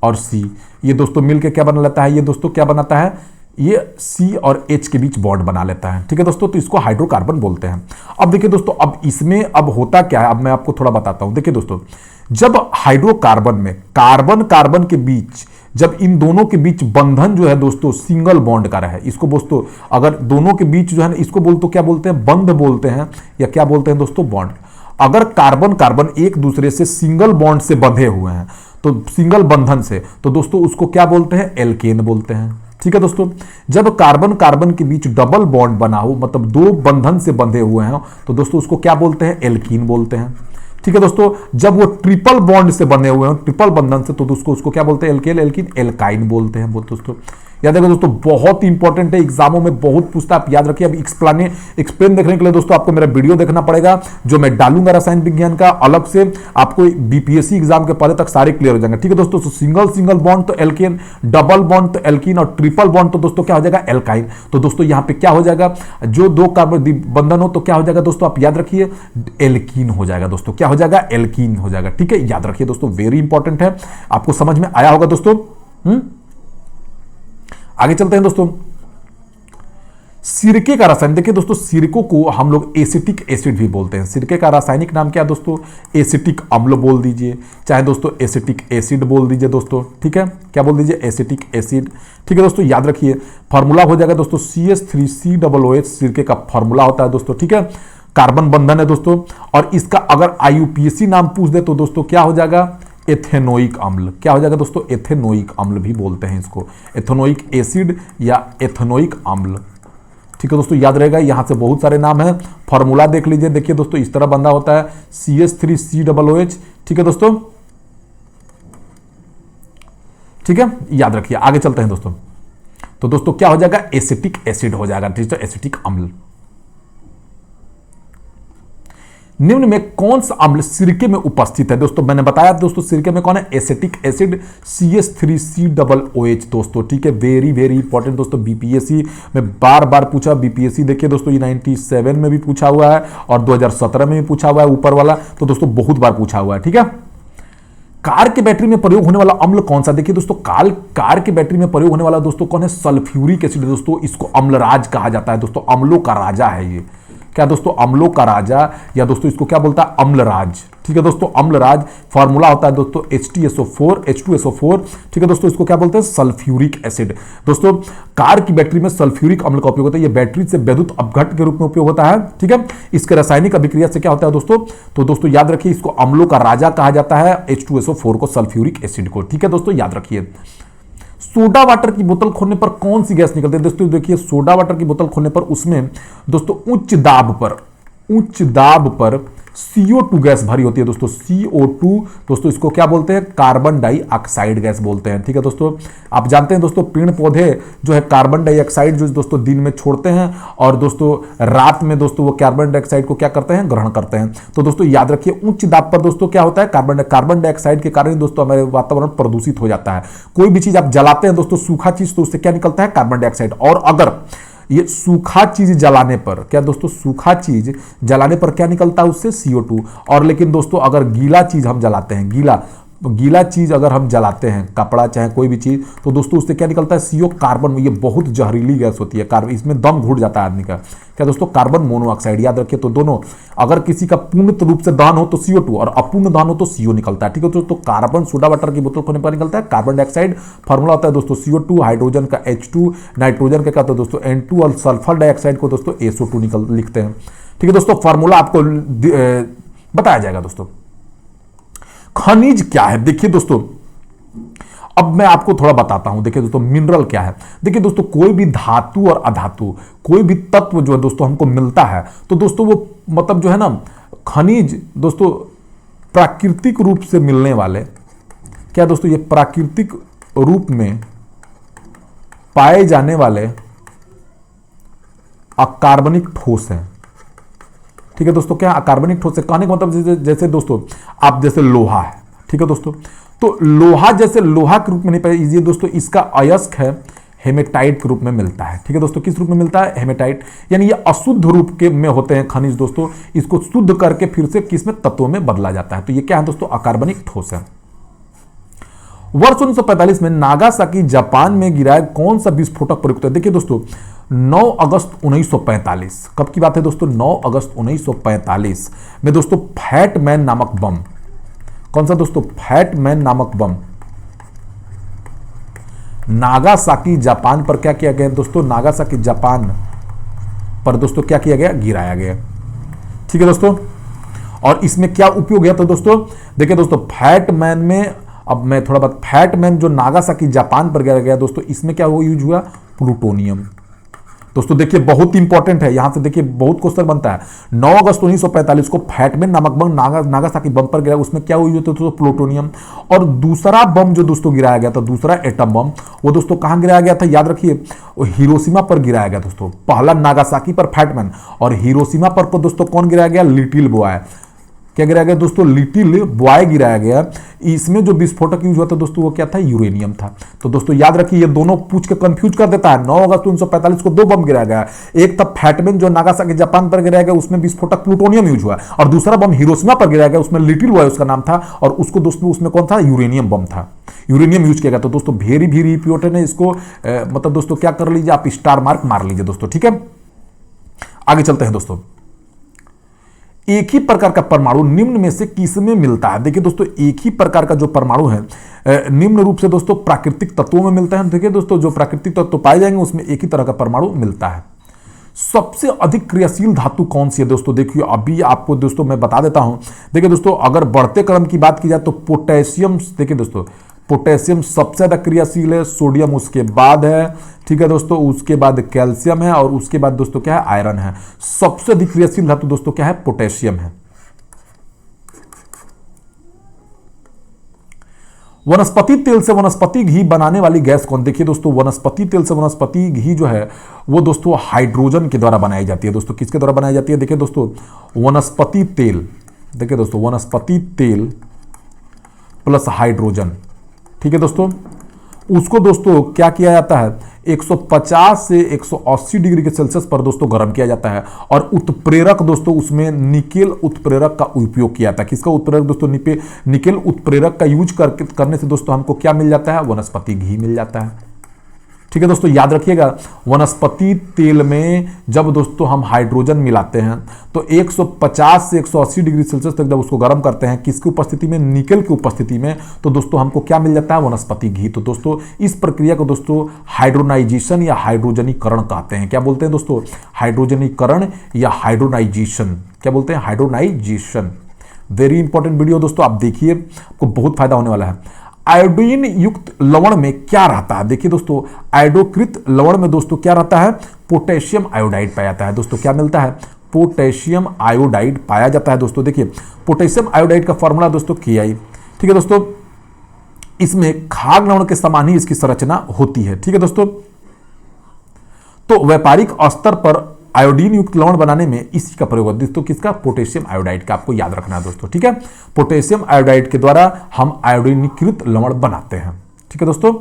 और C, ये दोस्तों मिलकर क्या बना लेता है? ये दोस्तों क्या बनाता है? ये C और H के बीच बॉन्ड बना लेता है। ठीक है दोस्तों, तो इसको हाइड्रोकार्बन बोलते हैं। अब देखिए दोस्तों, अब इसमें अब होता क्या है, अब मैं आपको थोड़ा बताता हूं। देखिए दोस्तों, जब हाइड्रोकार्बन में कार्बन कार्बन के बीच, जब इन दोनों के बीच बंधन जो है दोस्तों सिंगल बॉन्ड का रहे, इसको दोस्तों अगर दोनों के बीच जो है ना, इसको बोलते क्या बोलते हैं? बंध बोलते हैं, या क्या बोलते हैं दोस्तों? बॉन्ड। अगर कार्बन कार्बन एक दूसरे से सिंगल बॉन्ड से बंधे हुए हैं, तो सिंगल बंधन से, तो दोस्तों उसको क्या बोलते हैं? एल्केन बोलते हैं। ठीक है दोस्तों, जब कार्बन कार्बन के बीच डबल बॉन्ड बना हो, मतलब 2 बंधन से बंधे हुए हैं, तो दोस्तों उसको क्या बोलते हैं? एल्कीन बोलते हैं। ठीक है दोस्तों, जब वो ट्रिपल बॉन्ड से बने हुए हैं, ट्रिपल बंधन से, तो उसको क्या बोलते हैं? एल्केन, एल्कीन, एल्काइन बोलते हैं दोस्तों। याद रखिए दोस्तों, बहुत इंपॉर्टेंट है, एग्जामों में बहुत पूछता है, आप याद रखिए। अब एक्सप्लेन देखने के लिए दोस्तों आपको मेरा वीडियो देखना पड़ेगा, जो मैं डालूंगा रसायन विज्ञान का अलग से, आपको BPSC एग्जाम के पहले तक सारे क्लियर हो जाएंगे। ठीक है दोस्तों, तो सिंगल बॉन्ड तो एल्केन, डबल बॉन्ड तो एल्कीन, और ट्रिपल बॉन्ड तो दोस्तों क्या हो जाएगा? एल्काइन। तो दोस्तों यहाँ पे क्या हो जाएगा? जो 2 कार्बन बंधन हो तो क्या हो जाएगा दोस्तों? आप याद रखिए, एल्कीन हो जाएगा दोस्तों। क्या हो जाएगा? एल्कीन हो जाएगा। ठीक है, याद रखिए दोस्तों, वेरी इंपॉर्टेंट है, आपको समझ में आया होगा दोस्तों। आगे चलते हैं दोस्तों। सिरके का रासायनिक, देखिए दोस्तों सिरकों को हम लोग एसिटिक एसिड भी बोलते हैं। सिरके का रासायनिक नाम क्या है दोस्तों? एसिटिक अम्ल बोल दीजिए, चाहे दोस्तों एसिटिक एसिड बोल दीजिए दोस्तों, ठीक है, क्या बोल दीजिए? एसिटिक एसिड, ठीक है दोस्तों, याद रखिए। फॉर्मूला हो जाएगा दोस्तों CH3COOH, सिरके का फॉर्मूला होता है दोस्तों, ठीक है, कार्बन बंधन है दोस्तों। और इसका अगर IUPAC नाम पूछ दे तो दोस्तों क्या हो जाएगा? एथेनोइक अम्ल। क्या हो जाएगा दोस्तों? एथेनोइक अम्ल भी बोलते हैं इसको, एथेनोइक एसिड या एथेनोइक अम्ल, ठीक है दोस्तों, याद रहेगा। यहां से बहुत सारे नाम है, फॉर्मूला देख लीजिए। देखिए दोस्तों इस तरह बंधा होता है CH3COOH, ठीक है दोस्तों, ठीक है, याद रखिए। आगे चलते हैं दोस्तों। तो दोस्तों क्या हो जाएगा? एसिटिक एसिड हो जाएगा, ठीक है, एसिटिक अम्ल। निम्न में कौन सा अम्ल सिरके में उपस्थित है? दोस्तों मैंने बताया दोस्तों सिरके में कौन है? एसिटिक एसिड CH3COOH दोस्तों, ठीक है, वेरी वेरी इंपॉर्टेंट दोस्तों, BPSC में बार बार पूछा। BPSC देखिए दोस्तों ये 97 में भी पूछा हुआ है और 2017 में भी पूछा हुआ है, ऊपर वाला तो दोस्तों बहुत बार पूछा हुआ है, ठीक है। कार के बैटरी में प्रयोग होने वाला अम्ल कौन सा? देखिए दोस्तों कार के बैटरी में प्रयोग होने वाला दोस्तों कौन है? सल्फ्यूरिक एसिड दोस्तों, इसको अम्लराज कहा जाता है दोस्तों, अम्लों का राजा है ये। क्या दोस्तों? अम्लों का राजा, या दोस्तों इसको क्या बोलता है? अम्लराज, ठीक है दोस्तों, अम्लराज। फॉर्मूला होता है दोस्तों H2SO4, ठीक है दोस्तों, इसको क्या बोलते हैं? Sulphuric acid. दोस्तों कार की बैटरी में सल्फ्यूरिक अम्ल का उपयोग होता है, ये बैटरी से विद्युत अपघट्ट के रूप में उपयोग होता है, ठीक है। इसके रासायनिक अभिक्रिया से क्या होता है दोस्तों? तो दोस्तों याद रखिए इसको अम्लों का राजा कहा जाता है, H2SO4 को, सल्फ्यूरिक एसिड को, ठीक है दोस्तों, याद रखिए। सोडा वाटर की बोतल खोलने पर कौन सी गैस निकलती है? दोस्तों देखिए सोडा वाटर की बोतल खोलने पर उसमें दोस्तों उच्च दाब पर CO2 गैस भरी होती है दोस्तों, CO2 दोस्तों, इसको क्या बोलते हैं? कार्बन डाइऑक्साइड गैस बोलते हैं, ठीक है दोस्तों। आप जानते हैं दोस्तों पेड़ पौधे जो है कार्बन डाइऑक्साइड जो दोस्तों दिन में छोड़ते हैं और दोस्तों रात में दोस्तों वो कार्बन डाइऑक्साइड को क्या करते हैं? ग्रहण करते हैं। तो दोस्तों याद रखिए उच्च दाब पर दोस्तों क्या होता है? कार्बन डाइऑक्साइड के कारण दोस्तों हमारे वातावरण प्रदूषित हो जाता है। कोई भी चीज आप जलाते हैं दोस्तों, सूखा चीज, तो उससे क्या निकलता है? Carbon dioxide. और अगर ये सूखा चीज जलाने पर क्या दोस्तों? सूखा चीज जलाने पर क्या निकलता है उससे? CO2। और लेकिन दोस्तों अगर गीला चीज हम जलाते हैं, गीला चीज अगर हम जलाते हैं, कपड़ा चाहे कोई भी चीज, तो दोस्तों उससे क्या निकलता है? CO, carbon. ये बहुत जहरीली गैस होती है, कार्बन, इसमें दम घुट जाता है आदमी का। क्या दोस्तों? कार्बन मोनोऑक्साइड, याद रखिए। तो दोनों, अगर किसी का पूर्ण रूप से दहन हो तो CO2 और अपूर्ण दहन हो तो CO निकलता है, ठीक है दोस्तों। कार्बन सोडा वाटर की बोतल खोलने पर निकलता है कार्बन डाइऑक्साइड। फॉर्मूला होता है दोस्तों CO2, हाइड्रोजन का H2, नाइट्रोजन का क्या होता है दोस्तों? N2 और सल्फर डाइऑक्साइड को दोस्तों SO2 लिखते हैं, ठीक है दोस्तों। फॉर्मूला आपको बताया जाएगा दोस्तों। खनिज क्या है? देखिए दोस्तों अब मैं आपको थोड़ा बताता हूं। देखिए दोस्तों मिनरल क्या है? देखिए दोस्तों कोई भी धातु और अधातु, कोई भी तत्व जो है दोस्तों हमको मिलता है तो दोस्तों वो मतलब जो है ना, खनिज दोस्तों प्राकृतिक रूप से मिलने वाले, क्या दोस्तों? ये प्राकृतिक रूप में पाए जाने वाले अकार्बनिक ठोस हैं, ठीक है दोस्तों। क्या अकार्बनिक ठोस है? कहने का मतलब जैसे दोस्तों आप जैसे लोहा है, ठीक है दोस्तों, तो लोहा जैसे लोहा के रूप में नहीं पाए ये दोस्तों, इसका अयस्क है हेमेटाइट के रूप में मिलता है, ठीक है दोस्तों। किस रूप में मिलता है? हेमेटाइट। यानी ये अशुद्ध रूप के में होते हैं खनिज दोस्तों, इसको शुद्ध करके फिर से किस में? तत्वों में बदला जाता है। तो ये क्या है दोस्तों? अकार्बनिक ठोस है। वर्ष 1945 में नागासाकी जापान में गिराया कौन सा विस्फोटक प्रयुक्त है? देखिए दोस्तों 9 अगस्त 1945, कब की बात है दोस्तों? 9 अगस्त 1945 में दोस्तों फैट मैन नामक बम, कौन सा दोस्तों? फैट मैन नामक बम नागासाकी जापान पर क्या किया गया दोस्तों? नागासाकी जापान पर दोस्तों क्या किया गया? गिराया गया, ठीक है दोस्तों। और इसमें क्या उपयोग है तो दोस्तों देखिए दोस्तों फैट मैन में, अब मैं थोड़ा बात, फैट मैन जो नागासाकी जापान पर गिराया गया दोस्तों, इसमें क्या यूज हुआ? प्लूटोनियम। दोस्तों देखिए बहुत इंपॉर्टेंट है, यहां से देखिए बहुत क्वेश्चन बनता है। 9 अगस्त 1945 को फैटमैन नामक बम नागासाकी बम पर गिरा, उसमें क्या हुई दोस्तों? प्लूटोनियम। और दूसरा बम जो दोस्तों गिराया गया था, दूसरा एटम बम, वो दोस्तों कहां गिराया गया था? याद रखिए हिरोशिमा पर गिराया गया दोस्तों। पहला नागासाकी पर फैटमैन और हिरोशिमा पर दोस्तों कौन गिराया गया? Little boy. क्या गिराया गया दोस्तों? लिटिल बॉय गिराया गया। इसमें जो विस्फोटक यूज हुआ था दोस्तों वो क्या था? यूरेनियम था। तो दोस्तों याद रखिए ये दोनों पूछ के कंफ्यूज कर देता है। 9 अगस्त 1945 को 2 बम गिराया गया, एक था फैटमैन जो नागासाकी जापान पर गिराया गया, उसमें विस्फोटक प्लूटोनियम यूज हुआ, और दूसरा बम हिरोशिमा पर गिराया गया, उसमें लिटिल बॉय उसका नाम था, और उसको दोस्तों उसमें कौन था? यूरेनियम बम था, यूरेनियम यूज किया गया। तो दोस्तों वेरी वेरी इंपॉर्टेंट है, इसको मतलब दोस्तों क्या कर लीजिए आप? स्टार मार्क मार लीजिए दोस्तों, ठीक है। आगे चलते हैं दोस्तों। एक ही प्रकार का परमाणु निम्न में से किसमें मिलता है? देखिए दोस्तों, एक ही प्रकार का जो परमाणु है निम्न रूप से दोस्तों प्राकृतिक तत्वों में मिलता है। देखिए दोस्तों, जो प्राकृतिक तत्व पाए जाएंगे उसमें एक ही तरह का परमाणु मिलता है। सबसे अधिक क्रियाशील धातु कौन सी है दोस्तों? देखिए अभी आपको दोस्तों मैं बता देता हूं। देखिए दोस्तों, अगर बढ़ते क्रम की बात की जाए तो पोटेशियम, देखिए दोस्तों पोटेशियम सबसे ज्यादा क्रियाशील है, सोडियम उसके बाद है, ठीक है दोस्तों, उसके बाद कैल्शियम है और उसके बाद दोस्तों क्या है? आयरन है। सबसे अधिक क्रियाशील धातु दोस्तों क्या है? पोटेशियम है। वनस्पति तेल से वनस्पति घी बनाने वाली गैस कौन? देखिए दोस्तों, वनस्पति तेल से वनस्पति घी जो है वो दोस्तों हाइड्रोजन के द्वारा बनाई जाती है। दोस्तों किसके द्वारा बनाई जाती है? देखिए दोस्तों, वनस्पति तेल, देखिए दोस्तों वनस्पति तेल प्लस हाइड्रोजन, ठीक है दोस्तों, उसको दोस्तों क्या किया जाता है? 150 से 180 डिग्री के सेल्सियस पर दोस्तों गर्म किया जाता है और उत्प्रेरक दोस्तों उसमें निकेल उत्प्रेरक का उपयोग किया जाता है। किसका उत्प्रेरक दोस्तों? निकेल उत्प्रेरक का यूज करने से दोस्तों हमको क्या मिल जाता है? वनस्पति घी मिल जाता है। ठीक है दोस्तों, याद रखिएगा, वनस्पति तेल में जब दोस्तों हम हाइड्रोजन मिलाते हैं तो 150 से 180 डिग्री सेल्सियस तक जब उसको गर्म करते हैं, किसकी उपस्थिति में? निकेल की उपस्थिति में, तो दोस्तों हमको क्या मिल जाता है? वनस्पति घी। तो दोस्तों इस प्रक्रिया को दोस्तों हाइड्रोनाइजेशन या हाइड्रोजनीकरण कहते हैं। क्या बोलते हैं दोस्तों? हाइड्रोजनीकरण या हाइड्रोनाइजेशन। क्या बोलते हैं? हाइड्रोनाइजेशन। वेरी इंपॉर्टेंट वीडियो दोस्तों, आप देखिए, आपको बहुत फायदा होने वाला है। आयोडीन युक्त लवण में क्या रहता है? देखिए दोस्तों, आयोडोकृत लवण में दोस्तों क्या रहता है? पोटेशियम आयोडाइड पाया जाता है। दोस्तों क्या मिलता है? पोटेशियम आयोडाइड पाया जाता है। दोस्तों देखिए, पोटेशियम आयोडाइड का फॉर्मूला दोस्तों Ki, ठीक है दोस्तों, इसमें खाग लवण के समान ही इसकी संरचना होती है। ठीक है दोस्तों, तो व्यापारिक स्तर पर आयोडीन युक्त लवण बनाने में इसी का प्रयोग होता है दोस्तों। किसका? पोटेशियम आयोडाइड का, आपको याद रखना है दोस्तों। ठीक है, पोटेशियम आयोडाइड के द्वारा हम आयोडीनीकृत लवण बनाते हैं। ठीक है दोस्तों,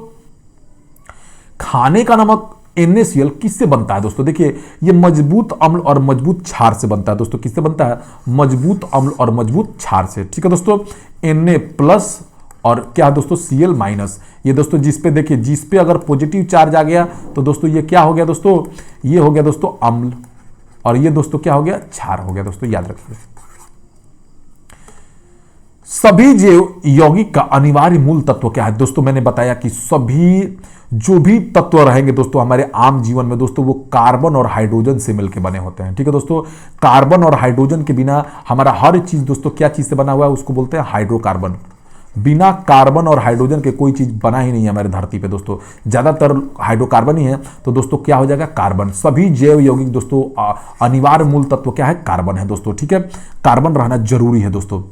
खाने का नमक NaCl किससे बनता है? दोस्तों देखिए, ये मजबूत अम्ल और मजबूत क्षार से बनता है। दोस्तों किससे बनता है? मजबूत अम्ल और मजबूत क्षार से। ठीक है दोस्तों, Na+ और क्या है दोस्तों? Cl-। ये दोस्तों जिस पे देखिए, जिस पे अगर पॉजिटिव चार्ज आ गया तो दोस्तों ये क्या हो गया दोस्तों? ये हो गया दोस्तों अम्ल, और ये दोस्तों क्या हो गया? क्षार हो गया। दोस्तों याद रखिए, सभी जैव यौगिक का अनिवार्य मूल तत्व क्या है? दोस्तों मैंने बताया कि सभी जो भी तत्व रहेंगे दोस्तों हमारे आम जीवन में दोस्तों, वो कार्बन और हाइड्रोजन से मिलकर बने होते हैं। ठीक है दोस्तों, कार्बन और हाइड्रोजन के बिना हमारा हर चीज दोस्तों क्या चीज से बना हुआ है? उसको बोलते हैं हाइड्रोकार्बन। बिना कार्बन और हाइड्रोजन के कोई चीज बना ही नहीं है हमारे धरती पे दोस्तों, ज्यादातर हाइड्रोकार्बन ही है। तो दोस्तों क्या हो जाएगा? कार्बन। सभी जैव यौगिक दोस्तों अनिवार्य मूल तत्व क्या है? कार्बन है दोस्तों। ठीक है, कार्बन रहना जरूरी है दोस्तों।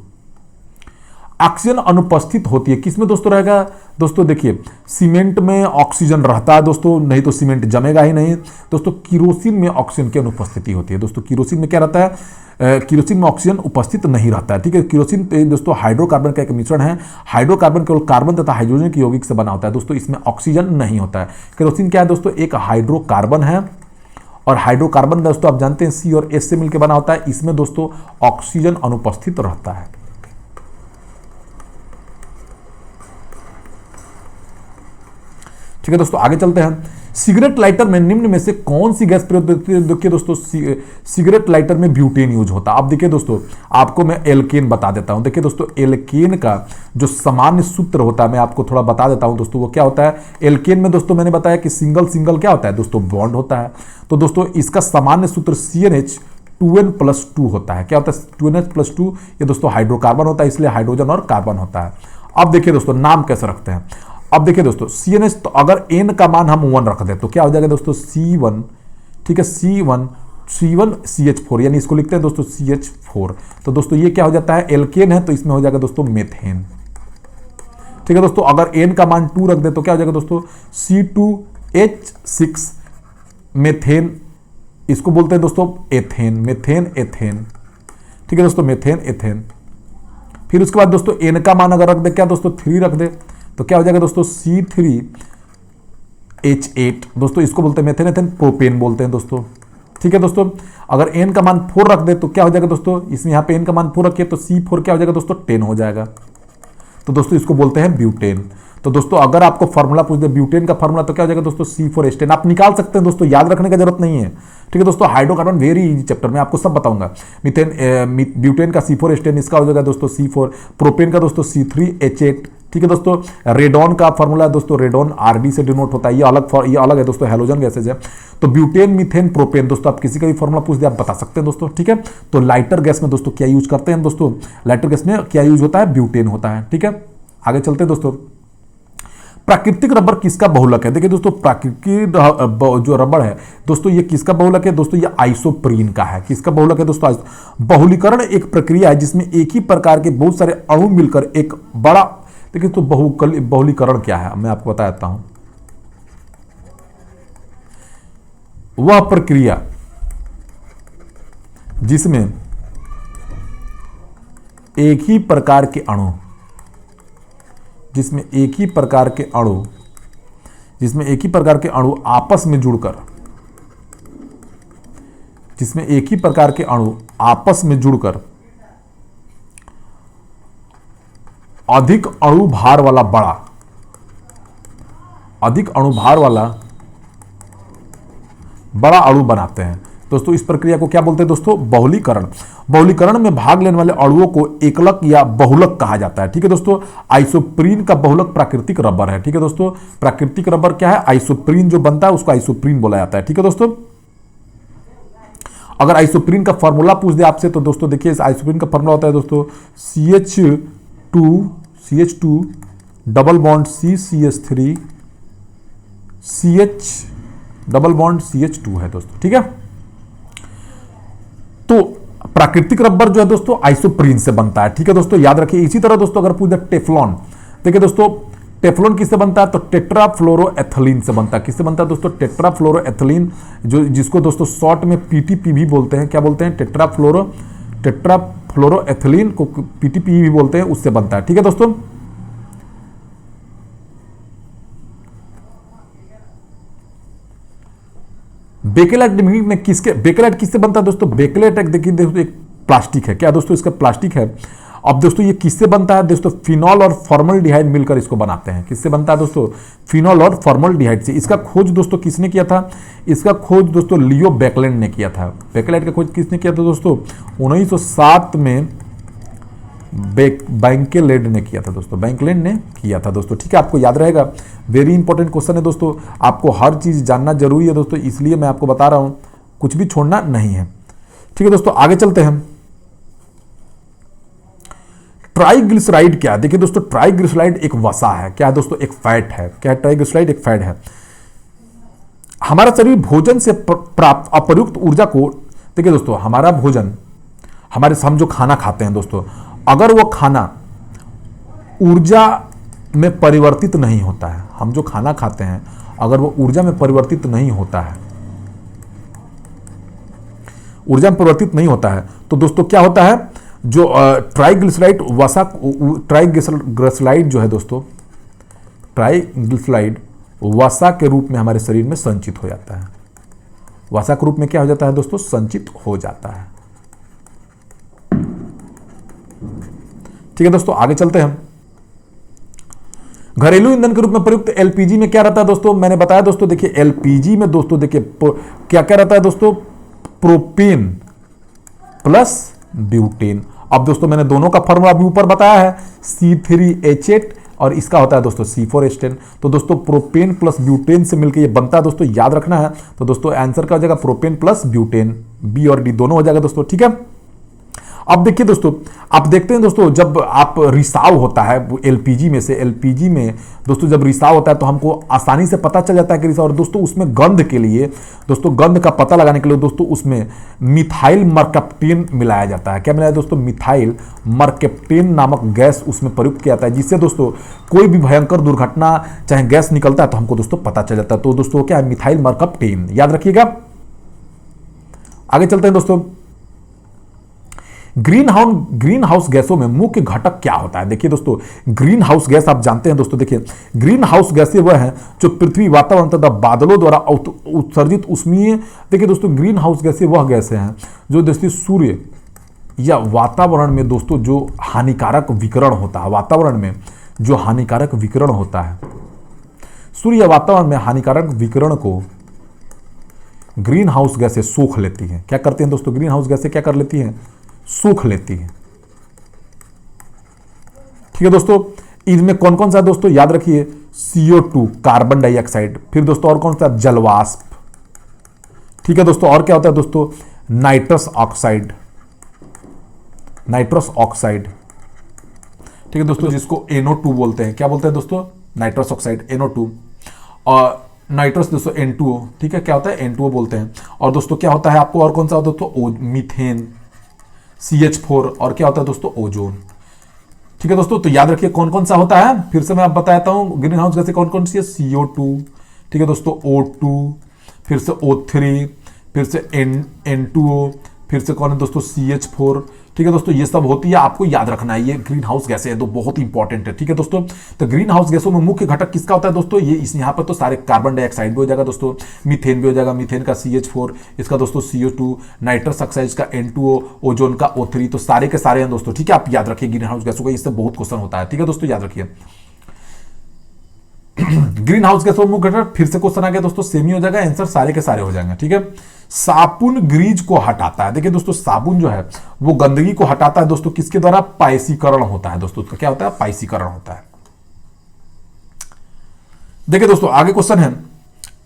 ऑक्सीजन अनुपस्थित होती है किसमें दोस्तों रहेगा? दोस्तों देखिए, सीमेंट में ऑक्सीजन रहता है दोस्तों, नहीं तो सीमेंट जमेगा ही नहीं। दोस्तों किरोसिन में ऑक्सीजन की अनुपस्थिति होती है। दोस्तों किरोसिन में क्या रहता है? किरोसिन में ऑक्सीजन उपस्थित नहीं रहता है। ठीक है, किरोसिन दोस्तों हाइड्रोकार्बन का एक मिश्रण है। हाइड्रोकार्बन केवल कार्बन तथा हाइड्रोजन के यौगिक से बना होता है दोस्तों, इसमें ऑक्सीजन नहीं होता है। किरोसिन क्या है दोस्तों? एक हाइड्रोकार्बन है, और हाइड्रोकार्बन दोस्तों आप जानते हैं C और S से मिलकर बना होता है। इसमें दोस्तों ऑक्सीजन अनुपस्थित रहता है। ठीक है दोस्तों, आगे चलते हैं। सिगरेट लाइटर में निम्न में से कौन सी गैस प्रयोग देखिए दोस्तों, सिगरेट लाइटर में ब्यूटेन यूज होता है। अब देखिए दोस्तों, आपको मैं एल्केन बता देता हूं। देखिए दोस्तों, एल्केन का जो सामान्य सूत्र होता है मैं आपको थोड़ा बता देता हूं दोस्तों। वो क्या होता है? एल्केन में दोस्तों मैंने बताया कि सिंगल सिंगल क्या होता है दोस्तों? बॉन्ड होता है। तो दोस्तों इसका सामान्य सूत्र CnH2n+2 होता है। क्या होता है? 2NH+2। ये दोस्तों हाइड्रोकार्बन होता है, इसलिए हाइड्रोजन और कार्बन होता है। अब देखिए दोस्तों, नाम कैसे रखते हैं। अब देखिए दोस्तों, CnH, तो अगर N का मान हम 1 रख दें तो क्या हो जाएगा दोस्तों? C1। ठीक है, C1CH4, यानी इसको लिखते हैं दोस्तों CH4। तो दोस्तों ये क्या हो जाता है? एल्केन है, तो इसमें हो जाएगा दोस्तों मेथेन। ठीक है दोस्तों, अगर N का मान 2 रख दे तो क्या हो जाएगा दोस्तों? C2H6 मेथेन, इसको बोलते हैं दोस्तों एथेन, मेथेन एथेन। ठीक है दोस्तों, मेथेन एथेन। फिर उसके बाद दोस्तों N का मान अगर रख दे, क्या दोस्तों? 3 रख दे तो क्या हो जाएगा दोस्तों? C3H8। दोस्तों इसको बोलते हैं मेथेन एथेन, प्रोपेन बोलते हैं दोस्तों। ठीक है दोस्तों, अगर N का मान 4 रख दे तो क्या हो जाएगा दोस्तों? इसमें यहाँ पे N का मान 4 रखिए तो C4 क्या हो जाएगा दोस्तों? 10 हो जाएगा। तो दोस्तों इसको बोलते हैं ब्यूटेन। तो दोस्तों अगर आपको फार्मूला पूछ दे ब्यूटेन का फार्मूला तो क्या हो जाएगा दोस्तों, C4H10। आप निकाल सकते हैं दोस्तों, याद रखने की जरूरत नहीं है। ठीक है दोस्तों, हाइड्रोकार्बन वेरी इजी चैप्टर में आपको सब बताऊंगा। ब्यूटेन का C4H10 इसका हो जाएगा दोस्तों C4, प्रोपेन का दोस्तों C3H8। ठीक है दोस्तों, रेडॉन का फॉर्मूला दोस्तों, रेडॉन RD से डिनोट होता है, ये अलग है दोस्तों, हेलोजन गैसेज है। तो ब्यूटेन, मीथेन, प्रोपेन दोस्तों आप किसी का भी फॉर्मूला पूछ दे आप बता सकते हैं दोस्तों। ठीक है, तो लाइटर गैस में दोस्तों क्या यूज करते हैं दोस्तों, लाइटर गैस में क्या यूज होता है, ब्यूटेन होता है। ठीक है, आगे चलते हैं दोस्तों। प्राकृतिक रबर किसका बहुलक है? देखिए दोस्तों, प्राकृतिक जो रबर है दोस्तों, ये किसका बहुलक है दोस्तों, ये आइसोप्रीन का है। किसका बहुलक है दोस्तों? बहुलीकरण एक प्रक्रिया है जिसमें एक ही प्रकार के बहुत सारे अणु मिलकर एक बड़ा, देखिए तो बहुलीकरण क्या है मैं आपको बता देता हूं। वह प्रक्रिया जिसमें एक ही प्रकार के अणु, जिसमें एक ही प्रकार के अणु आपस में जुड़कर अधिक अणु भार वाला बड़ा अणु बनाते हैं दोस्तों। इस प्रक्रिया को क्या बोलते हैं दोस्तों? बहुलीकरण। बहुलीकरण में भाग लेने वाले अणुओं को एकलक या बहुलक कहा जाता है। ठीक है दोस्तों, आइसोप्रीन का बहुलक प्राकृतिक रबर है। ठीक है दोस्तों, प्राकृतिक रबर क्या है? आइसोप्रीन जो बनता है उसको आइसोप्रीन बोला जाता है। ठीक है दोस्तों, अगर आइसोप्रीन का फॉर्मूला पूछ दे आपसे तो दोस्तों देखिए, इस आइसोप्रीन का फॉर्मूला होता है दोस्तों CH2 double bond CCH3 CH double bond CH2 है दोस्तों। ठीक है, तो प्राकृतिक रबर जो है दोस्तों आइसोप्रीन से बनता है। ठीक है दोस्तों, याद रखिए। इसी तरह दोस्तों अगर पूछ दे टेफ्लॉन, देखिए दोस्तों टेफ्लॉन किससे बनता है? तो टेट्राफ्लोरोएथिलीन से बनता है। किससे बनता है दोस्तों? टेट्राफ्लोरोएथिलीन, जो जिसको दोस्तों शॉर्ट में PTP भी बोलते हैं। क्या बोलते हैं? टेट्राफ्लोरोएथिलीन को PTP भी बोलते हैं, उससे बनता है। ठीक है दोस्तों, बेकेलाइट में बेकेलाइट किससे बनता है दोस्तों? बेकेलाइट देखिए दोस्तों एक प्लास्टिक है। क्या दोस्तों? इसका प्लास्टिक है। अब दोस्तों ये किससे बनता है दोस्तों? फिनॉल और फॉर्मल्डिहाइड मिलकर इसको बनाते हैं। किससे बनता है दोस्तों? फिनॉल और फॉर्मल्डिहाइड से। इसका खोज दोस्तों किसने किया था? इसका खोज दोस्तों लियो बेकलैंड ने किया था। बेकेलाइट का खोज किसने किया था दोस्तों? 1907 में बैंकेलैंड ने किया था दोस्तों, बैंकेलैंड ने किया था दोस्तों। ठीक है, आपको याद रहेगा, वेरी इंपॉर्टेंट क्वेश्चन है दोस्तों। आपको हर चीज जानना जरूरी है दोस्तों, इसलिए मैं आपको बता रहा हूं, कुछ भी छोड़ना नहीं है। ठीक है दोस्तों, आगे चलते हैं। ट्राइग्लिसराइड क्या है? देखिए दोस्तों, ट्राइग्लिसराइड एक वसा है। क्या है दोस्तों? एक फैट है। क्या है ट्राइग्लिसराइड? एक फैट है। हमारा शरीर भोजन से प्राप्त अप्रयुक्त ऊर्जा को, देखिए दोस्तों हमारा भोजन, हम जो खाना खाते हैं दोस्तों, अगर वो खाना ऊर्जा में परिवर्तित नहीं होता है, हम जो खाना खाते हैं अगर वो ऊर्जा में परिवर्तित नहीं होता है, तो दोस्तों क्या होता है? जो ट्राइग्लिसराइड ट्राइग्लिसराइड जो है दोस्तों, ट्राइग्लिसराइड वसा के रूप में हमारे शरीर में संचित हो जाता है। वसा के रूप में क्या हो जाता है दोस्तों? संचित हो जाता है। ठीक है दोस्तों, आगे चलते हैं। घरेलू ईंधन के रूप में प्रयुक्त LPG में क्या रहता है दोस्तों? मैंने बताया दोस्तों, देखिए LPG में दोस्तों देखिए क्या क्या रहता है दोस्तों? Propane plus butane. अब दोस्तों मैंने दोनों का फॉर्मूला अभी ऊपर बताया है, C3H8 और इसका होता है दोस्तों C4H10। तो दोस्तों प्रोपेन प्लस ब्यूटेन से मिलकर ये बनता है दोस्तों, याद रखना है। तो दोस्तों आंसर का हो जाएगा प्रोपेन प्लस ब्यूटेन, B और D दोनों हो जाएगा दोस्तों। ठीक है, अब देखिए दोस्तों, आप देखते हैं दोस्तों, जब आप रिसाव होता है LPG में दोस्तों जब रिसाव होता है तो हमको आसानी से पता चल जाता है कि रिसाव। और दोस्तों उसमें गंध के लिए दोस्तों, गंध का पता लगाने के लिए दोस्तों उसमें मिथाइल मरकप्टेन मिलाया जाता है। क्या मिलाया दोस्तों? मिथाइल मरकप्टेन नामक गैस उसमें प्रयुक्त किया जाता है, जिससे दोस्तों कोई भी भयंकर दुर्घटना चाहे गैस निकलता है तो हमको दोस्तों पता चल जाता है। तो दोस्तों क्या है? मिथाइल मरकप्टेन, याद रखिएगा। आगे चलते हैं दोस्तों। ग्रीन हाउस गैसों में मुख्य घटक क्या होता है? देखिए दोस्तों, ग्रीन हाउस गैस आप जानते हैं दोस्तों, देखिए ग्रीन हाउस गैसें वह हैं जो पृथ्वी, वातावरण तथा बादलों द्वारा उत्सर्जित उष्मीय, देखिए दोस्तों ग्रीन हाउस गैसें वह गैसें हैं जो दोस्तों सूर्य या वातावरण में दोस्तों जो हानिकारक विकिरण होता है, वातावरण में जो हानिकारक विकिरण होता है, सूर्य वातावरण में हानिकारक विकिरण को ग्रीन हाउस गैसें सोख लेती हैं। क्या करती हैं दोस्तों? ग्रीन हाउस गैसें क्या कर लेती हैं? सोख लेती हैं। ठीक है दोस्तों, इनमें कौन कौन सा है दोस्तों? याद रखिए, CO2 कार्बन डाइऑक्साइड, फिर दोस्तों और कौन सा? जलवाष्प। ठीक है दोस्तों, और क्या होता है दोस्तों? Nitrous oxide, nitrous oxide. ठीक है दोस्तों, जिसको NO2 बोलते हैं। क्या बोलते हैं दोस्तों? Nitrous oxide, NO2। और नाइट्रस दोस्तों N2O। ठीक है, क्या होता है? N2O बोलते हैं। और दोस्तों क्या होता है आपको, और कौन सा होता है दोस्तों? Methane, CH4। और क्या होता है दोस्तों? ओजोन। ठीक है दोस्तों, तो याद रखिए कौन कौन सा होता है, फिर से मैं आप बताता हूं। ग्रीन हाउस गैसें कौन कौन सी है? CO2, ठीक है दोस्तों, O2, फिर से O3, फिर से N2O, फिर से कौन है दोस्तों? CH4। ठीक है दोस्तों, ये सब होती है, आपको याद रखना है। ये ग्रीन हाउस गैसें है तो बहुत इंपॉर्टेंट है। ठीक है दोस्तों, तो ग्रीन हाउस गैसों में मुख्य घटक किसका होता है दोस्तों? ये इस यहाँ पर तो सारे कार्बन डाइऑक्साइड भी हो जाएगा दोस्तों, मीथेन भी हो जाएगा, मीथेन का CH4, इसका दोस्तों CO2, नाइट्रस ऑक्साइड का N2O, ओजोन का O3, तो सारे के सारे हैं दोस्तों। ठीक है, आप याद रखिए ग्रीन हाउस गैसों का, इससे बहुत क्वेश्चन होता है। ठीक है दोस्तों, याद रखिए। ग्रीन हाउस गैसों मुख्य घटक, फिर से क्वेश्चन आ गया दोस्तों, सेम ही हो जाएगा, आंसर सारे के सारे हो जाएंगे। ठीक है, साबुन ग्रीज को हटाता है। देखिए दोस्तों, साबुन जो है वो गंदगी को हटाता है दोस्तों, किसके द्वारा? पायसीकरण होता है दोस्तों। उसका क्या होता है? पायसीकरण होता है। देखिए दोस्तों, आगे क्वेश्चन है,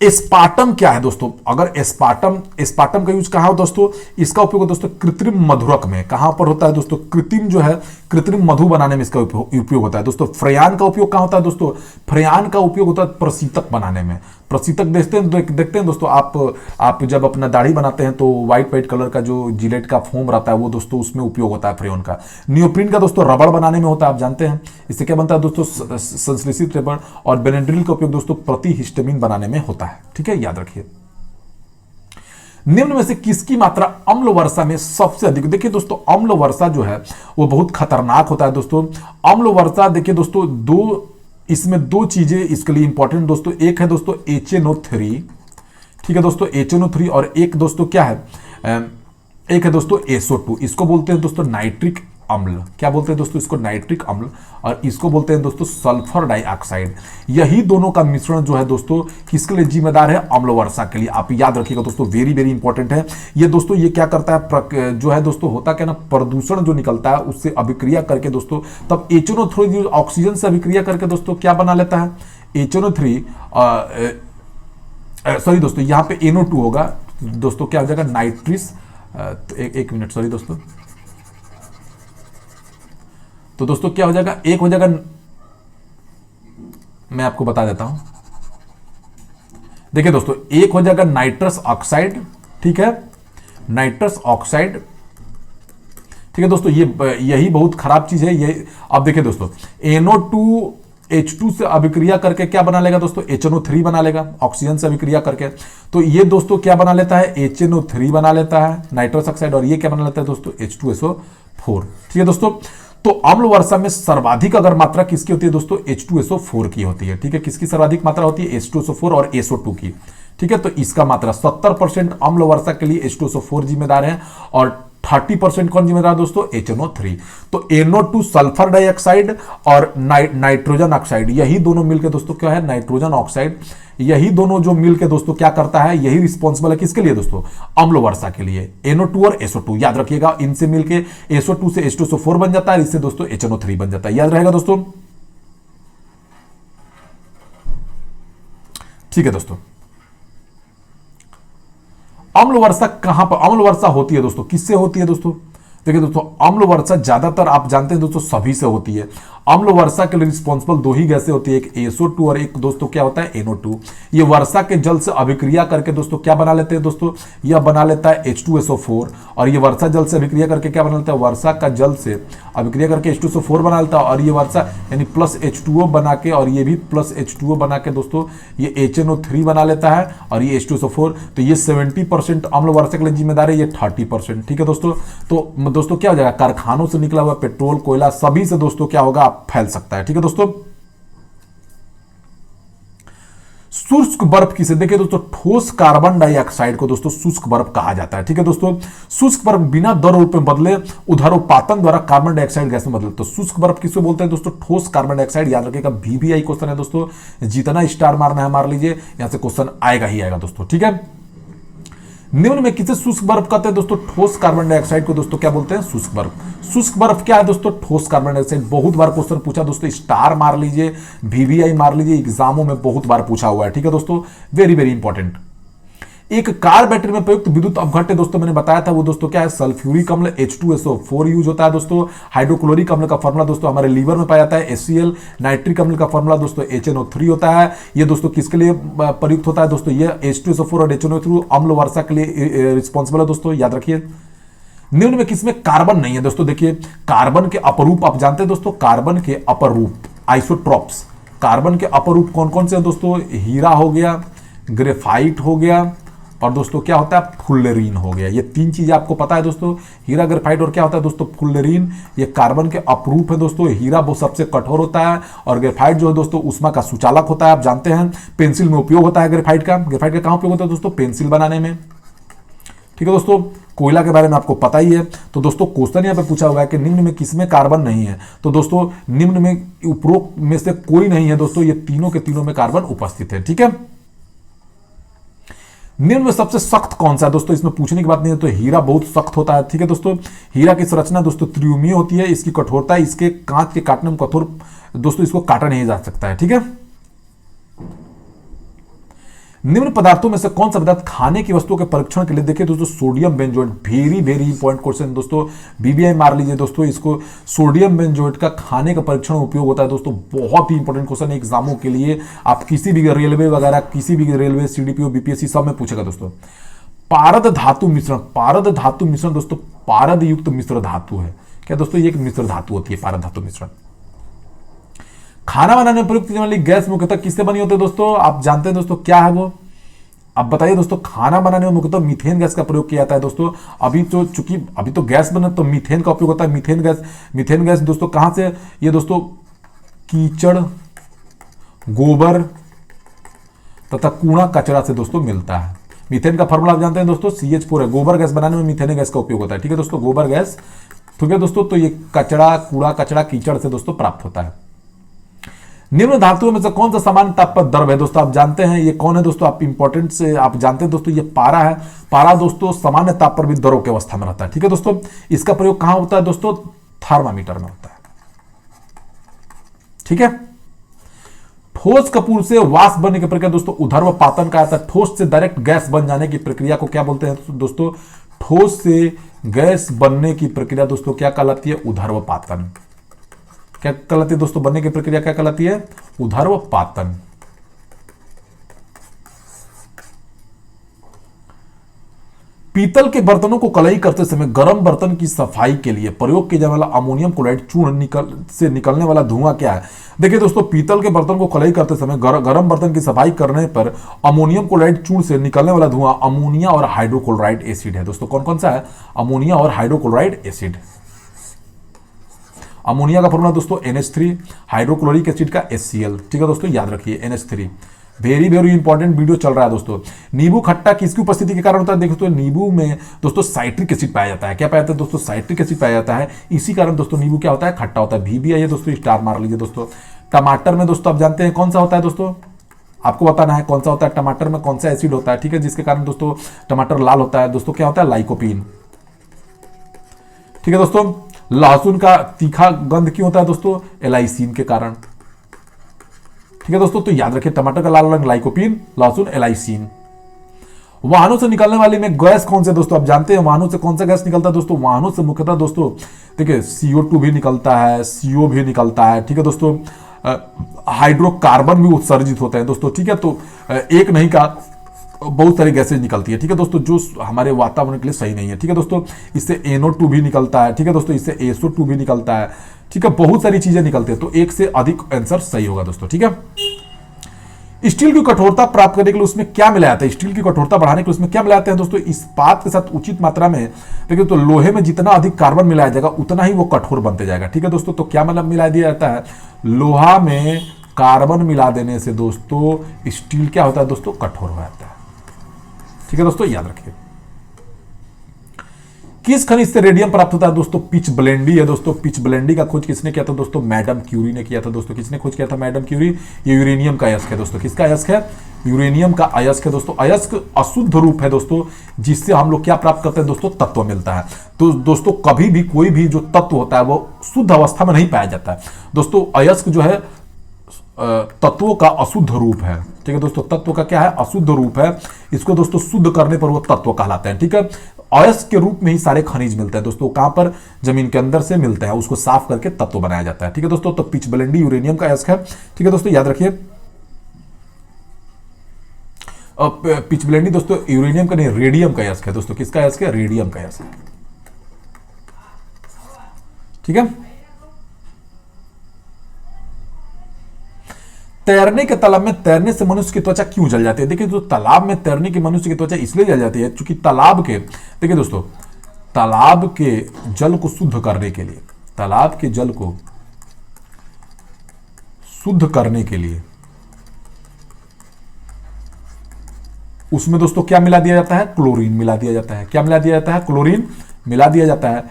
एस्पार्टम क्या है दोस्तों? अगर एस्पार्टम का यूज कहां हो दोस्तों? इसका उपयोग दोस्तों कृत्रिम मधुरक में। कहां पर होता है दोस्तों? कृत्रिम जो है, कृत्रिम मधु बनाने में इसका उपयोग होता है दोस्तों। फ्रेयान का उपयोग कहां होता है दोस्तों? फ्रेयान का उपयोग होता है प्रशीतक बनाने में। प्रशीतक देखते हैं दोस्तों, आप जब अपना दाढ़ी बनाते हैं तो व्हाइट कलर का जो जिलेट का फोम रहता है वो दोस्तों उसमें उपयोग होता है फ्रेयन का। नियोप्रीन का दोस्तों रबड़ बनाने में होता है, आप जानते हैं। इससे क्या बनता है दोस्तों? संश्लेषित रबड़। और बेनेड्रिल का उपयोग दोस्तों प्रतिहिस्टामिन बनाने में होता है। ठीक है, याद रखिए। निम्न में से किसकी मात्रा अम्ल वर्षा में सबसे अधिक? देखिए दोस्तों, अम्ल वर्षा जो है वो बहुत खतरनाक होता है दोस्तों। अम्ल वर्षा देखिए दोस्तों, इसमें दो चीजें इसके लिए इंपॉर्टेंट दोस्तों। एक है दोस्तों HNO3, ठीक है दोस्तों, HNO3, और एक दोस्तों क्या है? एक है दोस्तों SO2। इसको बोलते हैं दोस्तों नाइट्रिक अम्ल। क्या बोलते हैं दोस्तों? इसको नाइट्रिक अम्ल। और इसको बोलते हैं दोस्तों सल्फर डाइऑक्साइड। यही दोनों का मिश्रण जो है दोस्तों किसके लिए जिम्मेदार है? अम्ल वर्षा के लिए। आप याद रखिएगा दोस्तों, वेरी वेरी इंपॉर्टेंट है ये दोस्तों। ये क्या करता है जो है दोस्तों, होता क्या ना, प्रदूषण जो निकलता है उससे अभिक्रिया करके दोस्तों, तब HNO3 ऑक्सीजन से अभिक्रिया करके दोस्तों क्या बना लेता है? HNO3, सॉरी दोस्तों, यहाँ पे NO2 होगा दोस्तों, क्या हो जाएगा? नाइट्रिस। एक मिनट, सॉरी दोस्तों। तो दोस्तों क्या हो जाएगा? एक हो जाएगा, मैं आपको बता देता हूं। देखिए दोस्तों, एक हो जाएगा नाइट्रस ऑक्साइड, ठीक है, नाइट्रस ऑक्साइड। ठीक है दोस्तों, यही बहुत खराब चीज है ये। अब देखिए दोस्तों, NO2H2 से अभिक्रिया करके क्या बना लेगा दोस्तों? HNO3 बना लेगा, ऑक्सीजन से अभिक्रिया करके। तो ये दोस्तों क्या बना लेता है? HNO3 बना लेता है, नाइट्रस ऑक्साइड। और ये क्या बना लेता है दोस्तों? H2SO4। ठीक है दोस्तों, तो अम्ल वर्षा में सर्वाधिक अगर मात्रा किसकी होती है दोस्तों? H2SO4 की होती है। ठीक है, किसकी सर्वाधिक मात्रा होती है? H2SO4 और SO2 की। ठीक है, तो इसका मात्रा 70% अम्ल वर्षा के लिए H2SO4 जिम्मेदार है, और 30% कौन जिम्मेदार दोस्तों? HNO3। तो NO2 सल्फर डाइऑक्साइड और नाइट्रोजन ऑक्साइड, यही दोनों मिलकर दोस्तों क्या है? Nitrogen oxide. यही दोनों जो मिलकर दोस्तों क्या करता है? यही रिस्पॉन्सिबल है किसके लिए दोस्तों? अम्ल वर्षा के लिए। NO2 और SO2 याद रखिएगा, इनसे मिलकर SO2 से H2SO4 बन जाता है, इससे दोस्तों HNO3 बन जाता है। याद रहेगा दोस्तों। ठीक है दोस्तों, अम्ल वर्षा कहां पर अम्ल वर्षा होती है दोस्तों? किससे होती है दोस्तों? देखिए दोस्तों, अम्ल वर्षा ज्यादातर आप जानते हैं दोस्तों सभी से होती है। अम्ल वर्षा के लिए रिस्पॉन्सिबल दो ही गैसें होती है, एक SO2 और एक दोस्तों क्या होता है? NO2। ये वर्षा के जल से अभिक्रिया करके दोस्तों क्या बना लेते हैं दोस्तों? यह बना लेता है H2SO4। और ये वर्षा जल से अभिक्रिया करके क्या बना लेता है? वर्षा का जल से अभिक्रिया करके H2SO4 बना लेता है। और ये वर्षा यानी प्लस H2O बना के, और ये भी प्लस H2O बना के दोस्तों ये HNO3 बना लेता है, और ये H2SO4। तो ये 70% अम्ल वर्षा के लिए जिम्मेदार है, ये 30%। ठीक है दोस्तों, तो दोस्तों क्या हो जाएगा? कारखानों से निकला हुआ पेट्रोल, कोयला, सभी से दोस्तों क्या होगा? फैल सकता है। ठीक है दोस्तों, शुष्क बर्फ किसे, देखिए दोस्तों ठोस कार्बन डाइऑक्साइड को दोस्तों शुष्क बर्फ कहा जाता है। ठीक है दोस्तों, शुष्क बर्फ बिना दर रूप में बदले उधरोपातन द्वारा कार्बन डाइऑक्साइड गैस में बदले। तो शुष्क बर्फ किसको बोलते हैं दोस्तों, ठोस कार्बन डाइऑक्साइड। याद रखिएगा VBI क्वेश्चन है दोस्तों, जितना स्टार मारना है मार लीजिए, यहां से क्वेश्चन आएगा ही आएगा दोस्तों। ठीक है, निम्न में किसे शुष्क बर्फ कहते हैं दोस्तों, ठोस कार्बन डाइऑक्साइड को दोस्तों क्या बोलते हैं, शुष्क बर्फ। शुष्क बर्फ क्या है दोस्तों, ठोस कार्बन डाइऑक्साइड। बहुत बार क्वेश्चन पूछा दोस्तों, स्टार मार लीजिए, VBI मार लीजिए, एग्जामों में बहुत बार पूछा हुआ है। ठीक है दोस्तों, वेरी वेरी इंपॉर्टेंट। एक कार बैटरी में प्रयुक्त विद्युत अपघट्य दोस्तों मैंने बताया था, वो दोस्तों क्या है, सल्फ्यूरिक अम्ल H2SO4 यूज होता है दोस्तों। हाइड्रोक्लोरिक अम्ल का फॉर्मूला दोस्तों हमारे लीवर में पाया जाता है HCl। नाइट्रिक अम्ल का फॉर्मूला दोस्तों HNO3 होता है। ये दोस्तों किसके लिए प्रयुक्त होता है दोस्तों, ये H2SO4 और HNO3 अम्ल वर्षा के लिए रिस्पॉन्सिबल है दोस्तों, याद रखिए। निम्न में किसमें कार्बन नहीं है दोस्तों, देखिए कार्बन के अपरूप आप जानते हैं दोस्तों, कार्बन के अपरूप आइसोट्रॉप्स, कार्बन के अपरूप कौन कौन से हैं दोस्तों, हीरा हो गया, ग्रेफाइट हो गया, और दोस्तों क्या होता है, फुल्लेरीन हो गया। ये तीन चीजें आपको पता है दोस्तों, हीरा, ग्रेफाइट और क्या होता है दोस्तों, फुल्लेरीन। ये कार्बन के अपरूप है दोस्तों। हीरा वो सबसे कठोर होता है और ग्रेफाइट जो है दोस्तों ऊष्मा का सुचालक होता है, आप जानते हैं। पेंसिल में उपयोग होता है ग्रेफाइट का। ग्रेफाइट का कहां उपयोग होता है दोस्तों, पेंसिल बनाने में। ठीक है दोस्तों, कोयला के बारे में आपको पता ही है। तो दोस्तों क्वेश्चन यहाँ पे पूछा हुआ है कि निम्न में किसमें कार्बन नहीं है, तो दोस्तों निम्न में उपरोक्त में से कोई नहीं है दोस्तों, ये तीनों के तीनों में कार्बन उपस्थित है। ठीक है, निम्न में सबसे सख्त कौन सा है दोस्तों, इसमें पूछने की बात नहीं है। तो हीरा बहुत सख्त होता है। ठीक है दोस्तों, हीरा की संरचना दोस्तों त्रियुमीय होती है। इसकी कठोरता, इसके कांच के काटने में कठोर दोस्तों, इसको काटा नहीं जा सकता है। ठीक है, निम्न पदार्थों में से कौन सा पदार्थ खाने की वस्तुओं के परीक्षण के लिए, देखिए दोस्तों sodium benzoate, very very important question दोस्तों, VBI मार लीजिए दोस्तों इसको। सोडियम बेंजोएट का खाने का परीक्षण उपयोग होता है दोस्तों, बहुत ही इंपॉर्टेंट क्वेश्चन है एग्जामों के लिए। आप किसी भी रेलवे वगैरह, किसी भी रेलवे, CDPO, BPSC सब में पूछेगा दोस्तों। पारद धातु मिश्रण, पारद धातु मिश्रण दोस्तों, पारद युक्त मिश्र धातु है। क्या दोस्तों, ये एक मिश्र धातु होती है पारद धातु मिश्रण। खाना बनाने में प्रयुक्त वाली गैस मुख्यतः किससे बनी होती है दोस्तों, आप जानते हैं दोस्तों, क्या है वो, अब बताइए दोस्तों। खाना बनाने में मुख्यतः मीथेन गैस का प्रयोग किया जाता है दोस्तों। अभी तो चूंकि अभी तो गैस बना तो मीथेन का उपयोग होता है। मीथेन गैस दोस्तों कहां से, ये दोस्तों कीचड़, गोबर तथा कूड़ा कचरा से दोस्तों मिलता है। मीथेन का फॉर्मूला आप जानते हैं दोस्तों, CH4 है। गोबर गैस बनाने में मीथेन गैस का उपयोग होता है। ठीक है दोस्तों, गोबर गैस। ठीक है दोस्तों, तो ये कचरा, कूड़ा कचरा कीचड़ से दोस्तों प्राप्त होता है। निम्न धातुओं में से कौन सा सामान्य ताप पर द्रव है दोस्तों, आप जानते हैं ये कौन है दोस्तों, आप इंपॉर्टेंट से आप जानते हैं दोस्तों, ये पारा है। पारा दोस्तों सामान्य ताप पर भी द्रव की अवस्था में रहता है। ठीक है दोस्तों, इसका प्रयोग कहां होता है दोस्तों, थर्मामीटर में होता है। ठीक है, ठोस कपूर से वाष्प बनने की प्रक्रिया दोस्तों ऊर्ध्वपातन का आता है। ठोस से डायरेक्ट गैस बन जाने की प्रक्रिया को क्या बोलते हैं दोस्तों, ठोस से गैस बनने की प्रक्रिया दोस्तों क्या कहलाती है, ऊर्ध्वपातन। क्या कहलाती है दोस्तों, बनने की प्रक्रिया क्या कहलाती है, ऊर्ध्वपातन। पीतल के बर्तनों को कलई करते समय गर्म बर्तन की सफाई के लिए प्रयोग किया जाने वाला अमोनियम क्लोराइड चूर्ण से निकलने वाला धुआं क्या है। देखिए दोस्तों, पीतल के बर्तन को कलई करते समय गर्म बर्तन की सफाई करने पर अमोनियम क्लोराइड चूर्ण से निकलने वाला धुआं अमोनिया और हाइड्रोक्लोराइड एसिड है। दोस्तों कौन कौन सा है, अमोनिया और हाइड्रोक्लोराइड एसिड। अमोनिया का फॉर्मूला दोस्तों NH3, हाइड्रोक्लोरिक एसिड का HCl। ठीक है दोस्तों, याद रखिए NH3। Very very important video चल रहा है दोस्तों। नींबू खट्टा किसकी उपस्थिति के कारण होता है, देखो तो नींबू में दोस्तों साइट्रिक एसिड पाया जाता है। क्या पाया जाता है दोस्तों, साइट्रिक एसिड पाया जाता है। इसी कारण दोस्तों नींबू क्या होता है, खट्टा होता है। VBI है दोस्तों, स्टार मार लीजिए दोस्तों। टमाटर में दोस्तों आप जानते हैं कौन सा होता है दोस्तों, आपको बताना है कौन सा होता है। टमाटर में कौन सा एसिड होता है, ठीक है, जिसके कारण दोस्तों टमाटर लाल होता है दोस्तों, क्या होता है, लाइकोपीन। ठीक है दोस्तों, लहसुन का तीखा गंध क्यों होता है दोस्तों, एलाइसिन के कारण। ठीक है दोस्तों, तो याद रखिए टमाटर का लाल रंग लाइकोपीन, लहसुन एलाइसिन। वाहनों से निकलने वाली में गैस कौन से दोस्तों, आप जानते हैं वाहनों से कौन सा गैस निकलता है दोस्तों, वाहनों से मुख्यतः दोस्तों देखिए CO2 भी निकलता है, CO भी निकलता है। ठीक है दोस्तों, हाइड्रोकार्बन भी उत्सर्जित होते हैं दोस्तों। ठीक है, तो एक नहीं का बहुत सारी गैसेज निकलती है। ठीक है दोस्तों, जो हमारे वातावरण के लिए सही नहीं है। ठीक है दोस्तों, इससे NO2 भी निकलता है। ठीक है दोस्तों, इससे SO2 भी निकलता है। ठीक है, बहुत सारी चीजें निकलती है, तो एक से अधिक आंसर सही होगा दोस्तों। ठीक है, स्टील की कठोरता प्राप्त करने के लिए उसमें क्या मिलाया जाता है, स्टील की कठोरता बढ़ाने के लिए उसमें क्या मिलाते हैं दोस्तों, इस्पात के साथ उचित मात्रा में। देखिए तो लोहे में जितना अधिक कार्बन मिलाया जाएगा उतना ही वो कठोर बनते जाएगा। ठीक है दोस्तों, तो क्या मतलब मिला दिया जाता है, लोहा में कार्बन मिला देने से दोस्तों स्टील क्या होता है दोस्तों, कठोर हो जाता है। ठीक है दोस्तों, याद रखिए। किस खनिज से रेडियम प्राप्त होता है दोस्तों, पिच ब्लेंडी है दोस्तों। पिच ब्लेंडी का खोज किसने किया था दोस्तों, मैडम क्यूरी ने किया था दोस्तों। किसने खोज किया था, मैडम क्यूरी। ये यूरेनियम का अयस्क है दोस्तों। किसका अयस्क है, यूरेनियम का अयस्क है दोस्तों। अयस्क अशुद्ध रूप है दोस्तों, जिससे हम लोग क्या प्राप्त करते हैं दोस्तों, तत्व मिलता है। तो दोस्तों कभी भी कोई भी जो तत्व होता है वो शुद्ध अवस्था में नहीं पाया जाता है दोस्तों। अयस्क जो है तत्वों का अशुद्ध रूप है। ठीक है दोस्तों, तत्व का क्या है, अशुद्ध रूप है। इसको दोस्तों शुद्ध करने पर वो तत्व कहलाते हैं। ठीक है, अयस्क के रूप में ही सारे खनिज मिलते हैं दोस्तों। कहां पर, जमीन के अंदर से मिलते हैं, उसको साफ करके तत्व बनाया जाता है। ठीक है दोस्तों, तो पिच ब्लेंडी यूरेनियम का अयस्क है। ठीक है दोस्तों, याद रखिए। पिच ब्लेंडी दोस्तों यूरेनियम का नहीं, रेडियम का अयस्क है दोस्तों। किसका अयस्क है, रेडियम का अयस्क। ठीक है, तैरने के तालाब में तैरने से मनुष्य की त्वचा क्यों जल जाती है। देखिए तो तालाब में तैरने की मनुष्य की त्वचा इसलिए जल जाती है क्योंकि तालाब के, देखिए दोस्तों, तालाब के जल को शुद्ध करने के लिए, तालाब के जल को शुद्ध करने के लिए उसमें दोस्तों क्या मिला दिया जाता है, क्लोरीन मिला दिया जाता है। क्या मिला दिया जाता है, क्लोरीन मिला दिया जाता है।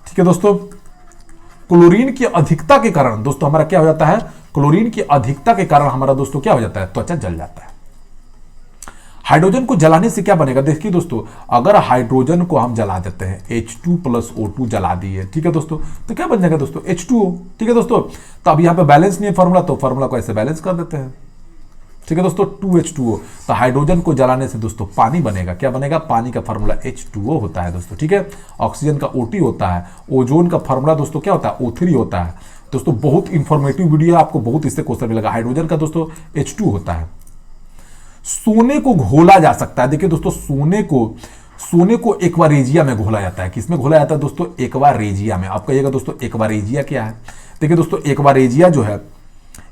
ठीक है दोस्तों, क्लोरीन की अधिकता के कारण दोस्तों हमारा क्या हो जाता है, क्लोरीन की अधिकता के कारण हमारा दोस्तों क्या हो जाता है, त्वचा जल जाता है। हाइड्रोजन को जलाने से क्या बनेगा, देखिए दोस्तों, अगर हाइड्रोजन को हम जला देते हैं, H2+O2 जला दिए, ठीक है दोस्तों, तो क्या बन जाएगा दोस्तों, H2O। ठीक है दोस्तों, तो अब यहां पे बैलेंस नहीं है फॉर्मूला, तो फॉर्मूला को ऐसे बैलेंस कर देते हैं। ठीक है दोस्तों, 2H2O। तो हाइड्रोजन को जलाने से दोस्तों पानी बनेगा। क्या बनेगा, पानी का फॉर्मूला H2O होता है दोस्तों। ठीक है, ऑक्सीजन का O2 होता है, ओजोन का फॉर्मूला दोस्तों क्या होता है, O3 होता है। दोस्तों बहुत इंफॉर्मेटिव वीडियो, आपको बहुत इससे क्वेश्चन मिलेगा। हाइड्रोजन का दोस्तों H2 होता है। सोने को घोला जा सकता है। देखिए दोस्तों, सोने को एक्वारेजिया में घोला जाता है। किसमें घोला जाता है दोस्तों, एक्वारेजिया में। आप कहिएगा दोस्तों एक्वारेजिया क्या है। देखिए दोस्तों, एक्वारेजिया जो है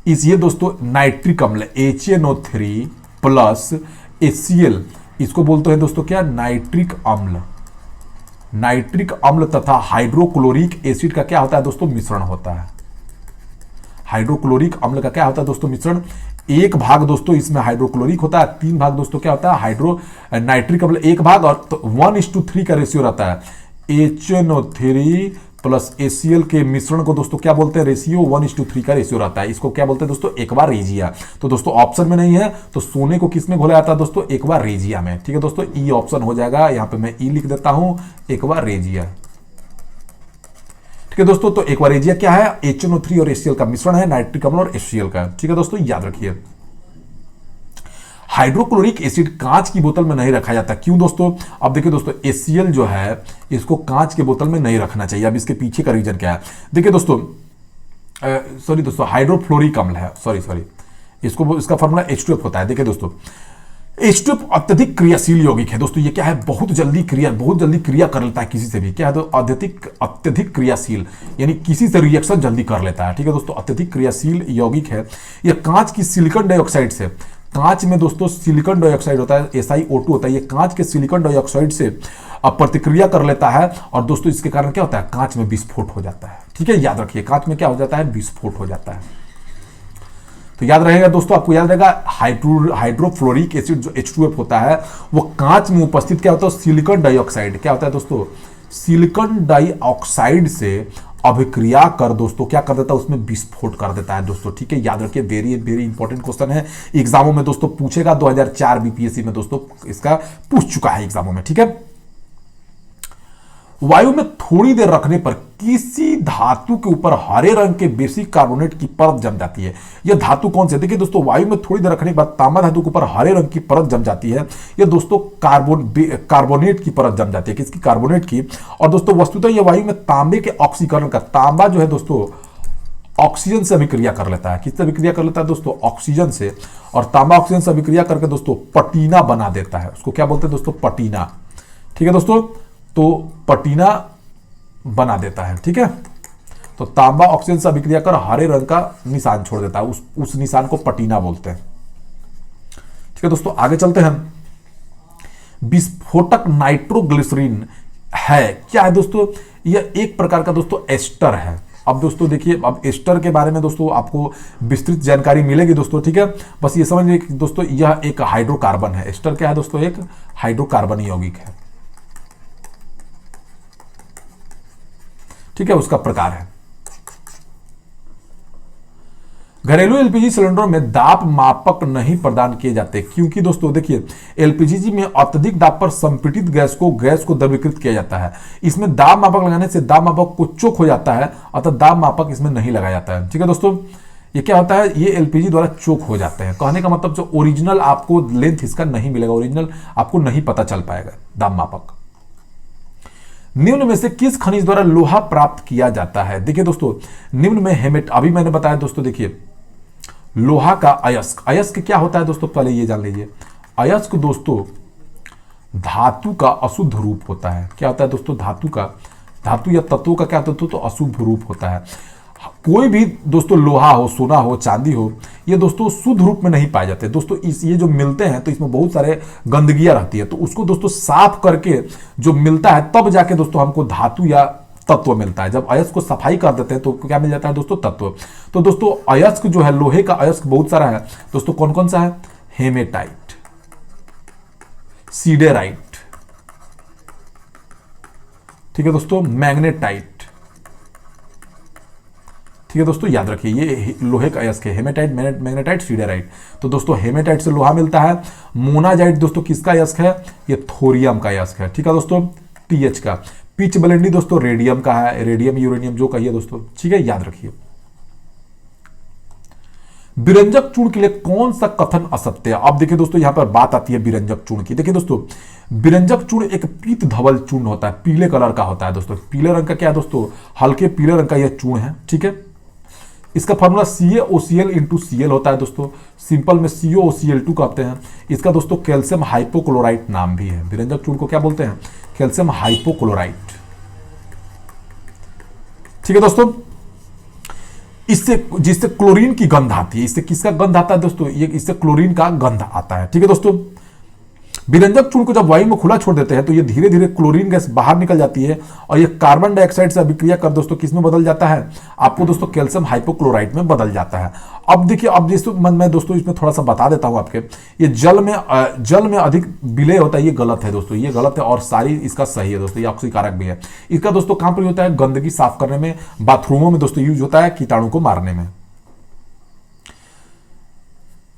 ये दोस्तों नाइट्रिक अम्ल HNO3+HCl, इसको बोलते हैं दोस्तों क्या, नाइट्रिक अम्ल। नाइट्रिक अम्ल तथा हाइड्रोक्लोरिक एसिड का क्या होता है दोस्तों, मिश्रण होता है। हाइड्रोक्लोरिक अम्ल का क्या होता है दोस्तों, मिश्रण। एक भाग दोस्तों इसमें हाइड्रोक्लोरिक होता है, 3 भाग दोस्तों क्या होता है, नाइट्रिक अम्ल 1 भाग, और 1:3 का रेशियो रहता है। HNO3+HCl के मिश्रण को दोस्तों क्या बोलते हैं, रेशियो 1:3 का रेशियो रहता है। इसको क्या बोलते हैं दोस्तों, एक्वारेजिया। तो दोस्तों ऑप्शन में नहीं है, तो सोने को किस में घोला जाता है दोस्तों, एक्वारेजिया में। ठीक है दोस्तों, ई ऑप्शन हो जाएगा। यहां पे मैं ई लिख देता हूं, एक्वारेजिया। ठीक है दोस्तों, तो एक्वारेजिया क्या है, HNO3 और HCl का मिश्रण है, नाइट्रिक अम्ल और HCl का। ठीक है दोस्तों, याद रखिए। हाइड्रोक्लोरिक एसिड कांच की बोतल में नहीं रखा जाता, क्यों दोस्तों। अब देखिए दोस्तों, HCl जो है इसको कांच के बोतल में नहीं रखना चाहिए। अब इसके पीछे का रीजन क्या है, देखिए दोस्तों, सॉरी दोस्तों, हाइड्रोफ्लोरिक अम्ल है, सॉरी, इसका फॉर्मूला H2F होता है। देखिए दोस्तों, H2F अत्यधिक क्रियाशील यौगिक है दोस्तों। ये क्या है, बहुत जल्दी क्रिया कर लेता है किसी से भी। क्या है तो अत्यधिक क्रियाशील, यानी किसी से रिएक्शन जल्दी कर लेता है। ठीक है दोस्तों, अत्यधिक क्रियाशील यौगिक है। यह कांच की सिलिकॉन डाइऑक्साइड से, कांच में दोस्तों सिलिकॉन डाइऑक्साइड होता है, SiO2 होता है। ये कांच के सिलिकॉन डाइऑक्साइड से प्रतिक्रिया कर लेता है, और दोस्तों इसके कारण क्या होता है, कांच में विस्फोट हो जाता है। ठीक है, याद रखिए, कांच में क्या हो जाता है, विस्फोट हो जाता है। तो याद रहेगा दोस्तों, आपको याद रहेगा, हाइड्रोफ्लोरिक एसिड जो H2F होता है, वो कांच में उपस्थित क्या होता है, सिलिकॉन डाइऑक्साइड। क्या होता है दोस्तों, सिलिकॉन डाइऑक्साइड से अभिक्रिया कर दोस्तों क्या कर देता है, उसमें विस्फोट कर देता है दोस्तों। ठीक है, याद रखिए, वेरी वेरी इंपॉर्टेंट क्वेश्चन है, एग्जामों में दोस्तों पूछेगा। 2004 BPSC में दोस्तों इसका पूछ चुका है एग्जामों में। ठीक है, वायु में थोड़ी देर रखने पर किसी धातु के ऊपर हरे रंग के बेसिक कार्बोनेट की परत जम जाती है। यह धातु कौन सी है, देखिए दोस्तों, वायु में थोड़ी देर रखने के बाद तांबा धातु के ऊपर हरे रंग की परत जम जाती है। यह दोस्तों कार्बोनेट की परत जम जाती है। किसकी, कार्बोनेट की। और दोस्तों वस्तुतः यह वायु में तांबे के ऑक्सीकरण का, तांबा जो है दोस्तों ऑक्सीजन से अभिक्रिया कर लेता है। किससे अभिक्रिया कर लेता है दोस्तों, ऑक्सीजन से। और तांबा ऑक्सीजन से अभिक्रिया करके दोस्तों पटीना बना देता है। उसको क्या बोलते हैं दोस्तों, पटीना। ठीक है दोस्तों, तो पटीना बना देता है। ठीक है, तो तांबा ऑक्सीजन से अभिक्रिया कर हरे रंग का निशान छोड़ देता है, उस निशान को पटीना बोलते हैं। ठीक है दोस्तों, आगे चलते हैं। विस्फोटक नाइट्रोग्लिसरीन है, क्या है दोस्तों, यह एक प्रकार का दोस्तों एस्टर है। अब दोस्तों देखिए, अब एस्टर के बारे में दोस्तों आपको विस्तृत जानकारी मिलेगी दोस्तों, ठीक है। बस ये समझ लीजिए कि दोस्तों यह एक हाइड्रोकार्बन है। एस्टर क्या है दोस्तों? एक हाइड्रोकार्बन यौगिक है, ठीक है, उसका प्रकार है। घरेलू एलपीजी सिलेंडरों में दाब मापक नहीं प्रदान किए जाते, क्योंकि दोस्तों देखिए, एलपीजी में अत्यधिक दाब पर संपीड़ित गैस को द्रवीकृत किया जाता है। इसमें दाब मापक लगाने से दाब मापक को चोक हो जाता है, अतः दाब मापक इसमें नहीं लगाया जाता है, ठीक है दोस्तों। ये क्या होता है? ये एलपीजी द्वारा चोक हो जाते हैं। कहने का मतलब जो ओरिजिनल आपको लेंथ इसका नहीं मिलेगा, ओरिजिनल आपको नहीं पता चल पाएगा दाब मापक। निम्न में से किस खनिज द्वारा लोहा प्राप्त किया जाता है? देखिए दोस्तों, निम्न में हेमेट, अभी मैंने बताया दोस्तों, देखिए लोहा का अयस्क, अयस्क क्या होता है दोस्तों? पहले ये जान लीजिए। अयस्क दोस्तों धातु का अशुद्ध रूप होता है। क्या होता है दोस्तों? धातु या तत्वों का क्या होता है? तो अशुद्ध रूप होता है। कोई भी दोस्तों लोहा हो, सोना हो, चांदी हो, ये दोस्तों शुद्ध रूप में नहीं पाए जाते दोस्तों। ये जो मिलते हैं तो इसमें बहुत सारे गंदगियां रहती है, तो उसको दोस्तों साफ करके जो मिलता है तब जाके दोस्तों हमको धातु या तत्व मिलता है। जब अयस्क को सफाई कर देते हैं तो क्या मिल जाता है दोस्तों? तत्व। तो दोस्तों अयस्क जो है, लोहे का अयस्क बहुत सारा है दोस्तों। कौन कौन सा है? हेमेटाइट, सीडेराइट, ठीक है दोस्तों, मैग्नेटाइट, ठीक है दोस्तों, याद रखिए ये लोहे का अयस्क है, हेमेटाइट, मैग्नेटाइट, सीडेराइट। तो दोस्तों हेमेटाइट से लोहा मिलता है। मोनाजाइट दोस्तों किसका अयस्क है? ये थोरियम का अयस्क है, ठीक है दोस्तों, टीएच का। पिच ब्लेंडी दोस्तों रेडियम का है, रेडियम यूरेनियम जो कहिए दोस्तों, ठीक है, याद रखिए। विरंजक चूर्ण के लिए कौन सा कथन असत्य है? अब देखिए दोस्तों, यहां पर बात आती है विरंजक चूर्ण की। देखिए दोस्तों, विरंजक चूर्ण एक पीत धवल चूर्ण होता है, पीले कलर का होता है दोस्तों। पीले रंग का क्या है दोस्तों? हल्के पीले रंग का यह चूर्ण है, ठीक है। इसका फॉर्मूला CaOCl इंटू Cl होता है दोस्तों। सिंपल में CoOCl2 कहते हैं। इसका दोस्तों कैल्शियम हाइपोक्लोराइट नाम भी है। विरंजक चूर्ण को क्या बोलते हैं? कैल्शियम हाइपोक्लोराइट, ठीक है दोस्तों। इससे जिससे क्लोरीन की गंध आती है, इससे किसका गंध आता है दोस्तों? ये इससे क्लोरीन का गंध आता है, ठीक है दोस्तों। विरंजक चूर्ण को जब वायु में खुला छोड़ देते हैं तो ये धीरे धीरे क्लोरीन गैस बाहर निकल जाती है और ये कार्बन डाइऑक्साइड से अभिक्रिया कर दोस्तों किस में बदल जाता है? आपको दोस्तों कैल्शियम हाइपोक्लोराइट में बदल जाता है। अब देखिए, अब जैसे मैं दोस्तों इसमें थोड़ा सा बता देता हूं आपके। ये जल में अधिक विलय होता है, ये गलत है दोस्तों, ये गलत है। और सारी इसका सही है दोस्तों, ये ऑक्सीकारक भी है। इसका दोस्तों कहां पर होता है? गंदगी साफ करने में, बाथरूमों में दोस्तों यूज होता है, कीटाणु को मारने में।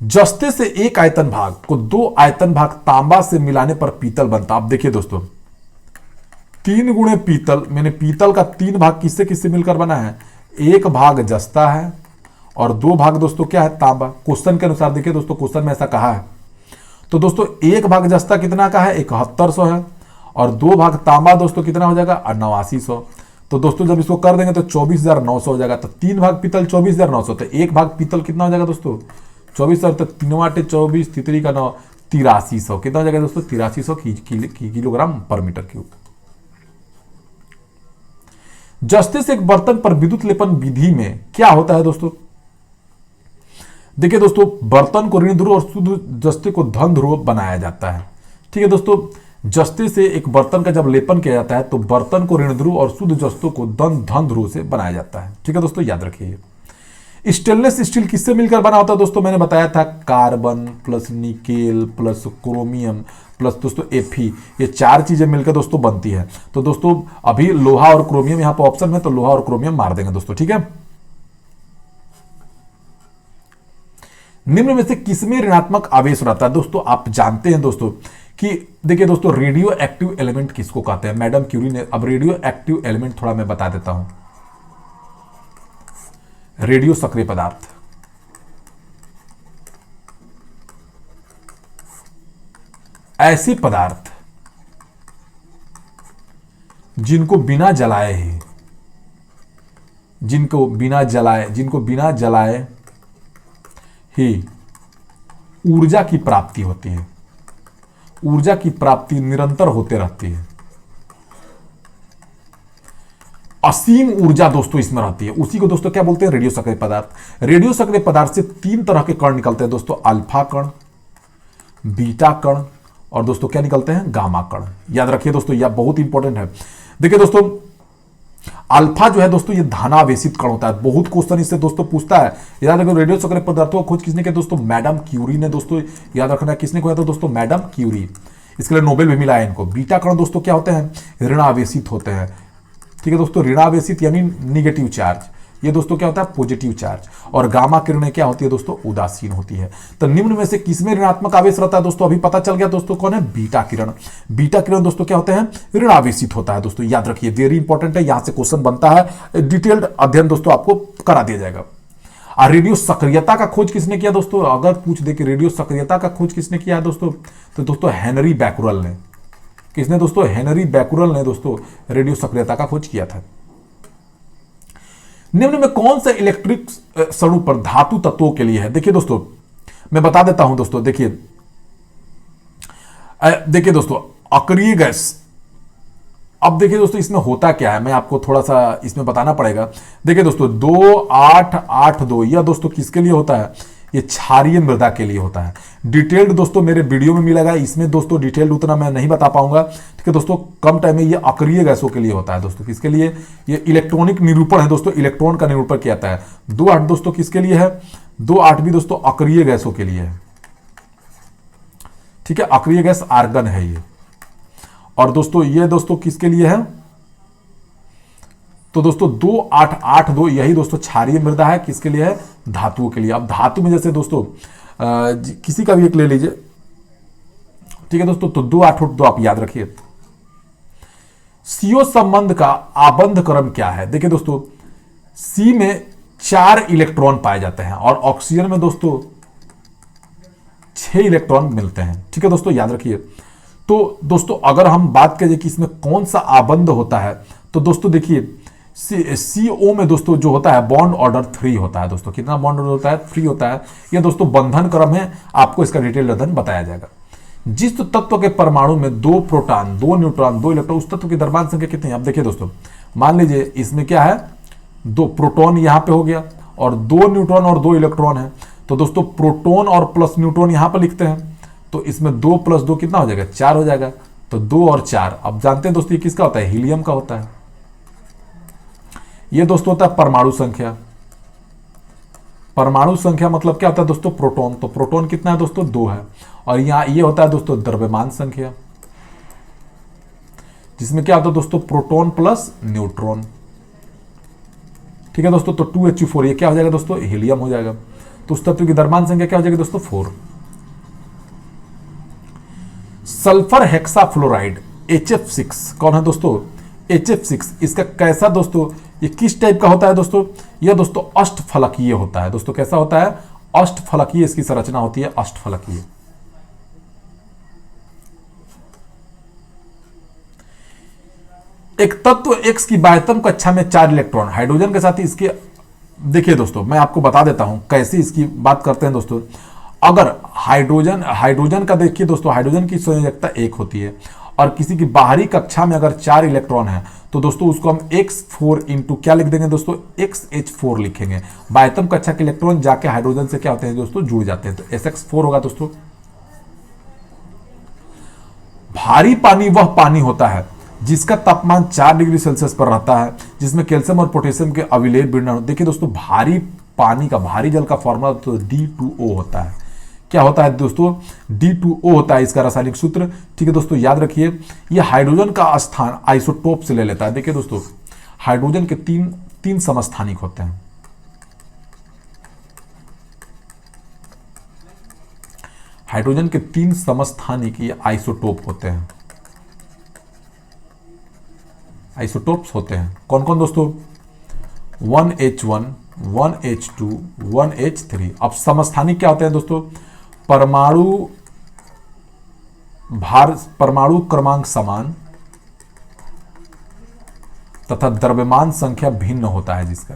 जस्ते से एक आयतन भाग को दो आयतन भाग तांबा से मिलाने पर पीतल बनता। अब देखिए दोस्तों, 3 गुणे पीतल, मैंने पीतल का 3 भाग किससे किससे मिलकर बना है? 1 भाग जस्ता है और 2 भाग दोस्तों क्या है? तांबा। क्वेश्चन के अनुसार देखिए दोस्तों, क्वेश्चन में ऐसा कहा है। तो दोस्तों 1 भाग जस्ता कितना का है? 7100 है। और 2 भाग तांबा दोस्तों कितना हो जाएगा? 8900। तो दोस्तों जब इसको कर देंगे तो 24900 हो जाएगा। तो 3 भाग पीतल 24900, तो 1 भाग पीतल कितना हो जाएगा दोस्तों? 2400। तो 3 आटे 24, तितरी का 9, 8300। कितना हो जाएगा दोस्तों? 8300 किलोग्राम पर मीटर क्यूब। जस्ते से एक बर्तन पर विद्युत लेपन विधि में क्या होता है दोस्तों? देखिए दोस्तों, बर्तन को ऋण ध्रुव और शुद्ध जस्ते को धन ध्रुव बनाया जाता है, ठीक है दोस्तों। जस्ते से एक बर्तन का जब लेपन किया जाता है तो बर्तन को ऋण ध्रुव और शुद्ध जस्तों को धन ध्रुव से बनाया जाता है, ठीक है दोस्तों, याद रखिए। स्टेनलेस स्टील किससे मिलकर बना होता है दोस्तों? मैंने बताया था, carbon plus nickel plus chromium plus दोस्तों Fe, ये 4 चीजें मिलकर दोस्तों बनती है। तो दोस्तों अभी लोहा और क्रोमियम यहां पर ऑप्शन में, तो लोहा और क्रोमियम मार देंगे दोस्तों, ठीक है। निम्न में से किसमें ऋणात्मक आवेश रहता है? दोस्तों आप जानते हैं दोस्तों कि देखिए दोस्तों, रेडियो एक्टिव एलिमेंट किसको कहते हैं? मैडम क्यूरी ने। अब रेडियो एक्टिव एलिमेंट थोड़ा मैं बता देता हूं। रेडियो सक्रिय पदार्थ, ऐसे पदार्थ जिनको बिना जलाए ही ऊर्जा की प्राप्ति होती है। ऊर्जा की प्राप्ति निरंतर होते रहती है। असीम ऊर्जा दोस्तों इसमें रहती है। उसी को दोस्तों क्या बोलते हैं? रेडियो सक्रिय पदार्थ। रेडियो सक्रिय पदार्थ से 3 तरह के कण निकलते हैं दोस्तों, अल्फा कण, बीटा कण और दोस्तों क्या निकलते हैं? गामा कण। याद रखिए दोस्तों, यह बहुत इंपॉर्टेंट है। देखिए दोस्तों, अल्फा जो है दोस्तों ये धनावेशित कण होता है। बहुत क्वेश्चन इससे दोस्तों पूछता है। याद रखो रेडियो सक्रिय पदार्थों की खोज किसने की दोस्तों? मैडम क्यूरी ने दोस्तों। याद रखना किसने किया था दोस्तों? Madam Curie. इसके लिए नोबेल भी मिला है इनको। बीटा कण दोस्तों क्या होते हैं? ऋणावेशित होते हैं। ठीक है दोस्तों, ऋणावेशित यानी निगेटिव चार्ज, ये दोस्तों क्या होता है? Positive charge. और गामा किरणें क्या होती है दोस्तों? उदासीन होती है। तो निम्न में से किसमें ऋणात्मक आवेश रहता है दोस्तों? अभी पता चल गया दोस्तों कौन है? बीटा किरण। बीटा किरण दोस्तों क्या होते हैं? ऋणावेशित होता है दोस्तों। याद रखिए, वेरी इंपॉर्टेंट है, यहां से क्वेश्चन बनता है। डिटेल्ड अध्ययन दोस्तों आपको करा दिया जाएगा। और रेडियो सक्रियता का खोज किसने किया दोस्तों? अगर पूछ दे कि रेडियो सक्रियता का खोज किसने किया है दोस्तों, तो दोस्तों हेनरी बैकुरल ने। किसने दोस्तों? हेनरी बैकुरल ने दोस्तों रेडियो सक्रियता का खोज किया था। निम्न में कौन सा इलेक्ट्रिक स्वरूप पर धातु तत्वों के लिए है? देखिए दोस्तों, मैं बता देता हूं दोस्तों। देखिए दोस्तों, अक्रिय गैस। अब देखिए दोस्तों, इसमें होता क्या है, मैं आपको थोड़ा सा इसमें बताना पड़ेगा। देखिए दोस्तों, 2882 यह दोस्तों किसके लिए होता है? ये क्षारीय मृदा के लिए होता है। डिटेल्ड दोस्तों मेरे वीडियो में मिलेगा, इसमें दोस्तों डिटेल्ड उतना मैं नहीं बता पाऊंगा। ठीक है दोस्तों, कम टाइम में ये अक्रिय गैसों के लिए होता है दोस्तों। किसके लिए? ये इलेक्ट्रॉनिक निरूपण है दोस्तों, इलेक्ट्रॉन का निरूपण किया जाता है। 28 दोस्तों किसके लिए है? 28 भी दोस्तों अक्रिय गैसों के लिए है। ठीक है, अक्रिय गैस आर्गन है ये। और दोस्तों ये दोस्तों किसके लिए है? तो दोस्तों 2882 यही दोस्तों क्षारीय मृदा है। किसके लिए है? धातुओं के लिए। अब धातु में जैसे दोस्तों किसी का भी एक ले लीजिए। ठीक है दोस्तों, तो 2882 आप याद रखिए। सीओ संबंध का आबंध क्रम क्या है? देखिए दोस्तों, सी में 4 इलेक्ट्रॉन पाए जाते हैं और ऑक्सीजन में दोस्तों 6 इलेक्ट्रॉन मिलते हैं। ठीक है दोस्तों, याद रखिए। तो दोस्तों अगर हम बात करें कि इसमें कौन सा आबंध होता है, तो दोस्तों देखिए सीओ में दोस्तों जो होता है बॉन्ड ऑर्डर 3 होता है दोस्तों। कितना बॉन्ड ऑर्डर होता है? 3 होता है। यह दोस्तों बंधन क्रम है, आपको इसका डिटेल अध्ययन बताया जाएगा। जिस तत्व के परमाणु में 2 प्रोटॉन 2 न्यूट्रॉन 2 इलेक्ट्रॉन, उस तत्व की द्रव्यमान संख्या कितनी है? अब देखिए दोस्तों, मान लीजिए इसमें क्या है? 2 प्रोटॉन यहां पे हो गया और 2 न्यूट्रॉन और 2 इलेक्ट्रॉन है। तो दोस्तों प्रोटॉन और प्लस न्यूट्रॉन यहां पर लिखते हैं, तो इसमें 2 + 2 कितना हो जाएगा? 4 हो जाएगा। तो 2 और 4, अब जानते हैं दोस्तों ये किसका होता है? हीलियम का होता है। ये दोस्तों होता है परमाणु संख्या। परमाणु संख्या मतलब क्या होता है दोस्तों? प्रोटॉन। तो प्रोटॉन कितना है दोस्तों? 2 है। और यहां ये होता है दोस्तों द्रव्यमान संख्या, जिसमें क्या होता है दोस्तों? Proton plus neutron. ठीक है दोस्तों, तो 2Hu4 ये क्या हो जाएगा दोस्तों? हीलियम हो जाएगा। तो उस तत्व की द्रव्यमान संख्या क्या हो जाएगी दोस्तों? 4। सल्फर हेक्साफ्लोराइड HF6 कौन है दोस्तों? HF6 इसका कैसा दोस्तों, ये किस टाइप का होता है दोस्तों? यह दोस्तों अष्टफलकीय होता है दोस्तों। कैसा होता है? अष्टफलकीय इसकी संरचना होती है, अष्टफलकीय। एक तत्व X की बाह्यतम कक्षा में 4 इलेक्ट्रॉन हाइड्रोजन के साथ ही इसके, देखिए दोस्तों मैं आपको बता देता हूं कैसे इसकी बात करते हैं दोस्तों। अगर हाइड्रोजन का देखिए दोस्तों, हाइड्रोजन की संयोजकता 1 होती है और किसी की बाहरी कक्षा में अगर 4 इलेक्ट्रॉन है, तो दोस्तों उसको हम x4 इंटू क्या लिख देंगे दोस्तों? XH4 लिखेंगे। बाह्यतम कक्षा के इलेक्ट्रॉन जाके हाइड्रोजन से क्या होते हैं दोस्तों? जुड़ जाते हैं। तो SX4 होगा दोस्तों। भारी पानी वह पानी होता है जिसका तापमान 4 डिग्री सेल्सियस पर रहता है, जिसमें कैल्शियम और पोटेशियम के अविलेय विघटन। देखिए दोस्तों, भारी पानी का, भारी जल का फॉर्मूला तो D2O होता है। क्या होता है दोस्तों? D2O होता है इसका रासायनिक सूत्र। ठीक है दोस्तों, याद रखिए। यह हाइड्रोजन का स्थान आइसोटोप से ले लेता है। देखिए दोस्तों, हाइड्रोजन के तीन समस्थानिक होते हैं। हाइड्रोजन के 3 समस्थानिक ये आइसोटोप होते हैं, आइसोटोप्स होते हैं। कौन कौन दोस्तों? 1H1 1H2 1H3। अब समस्थानिक क्या होते हैं दोस्तों? परमाणु क्रमांक समान तथा द्रव्यमान संख्या भिन्न होता है जिसका।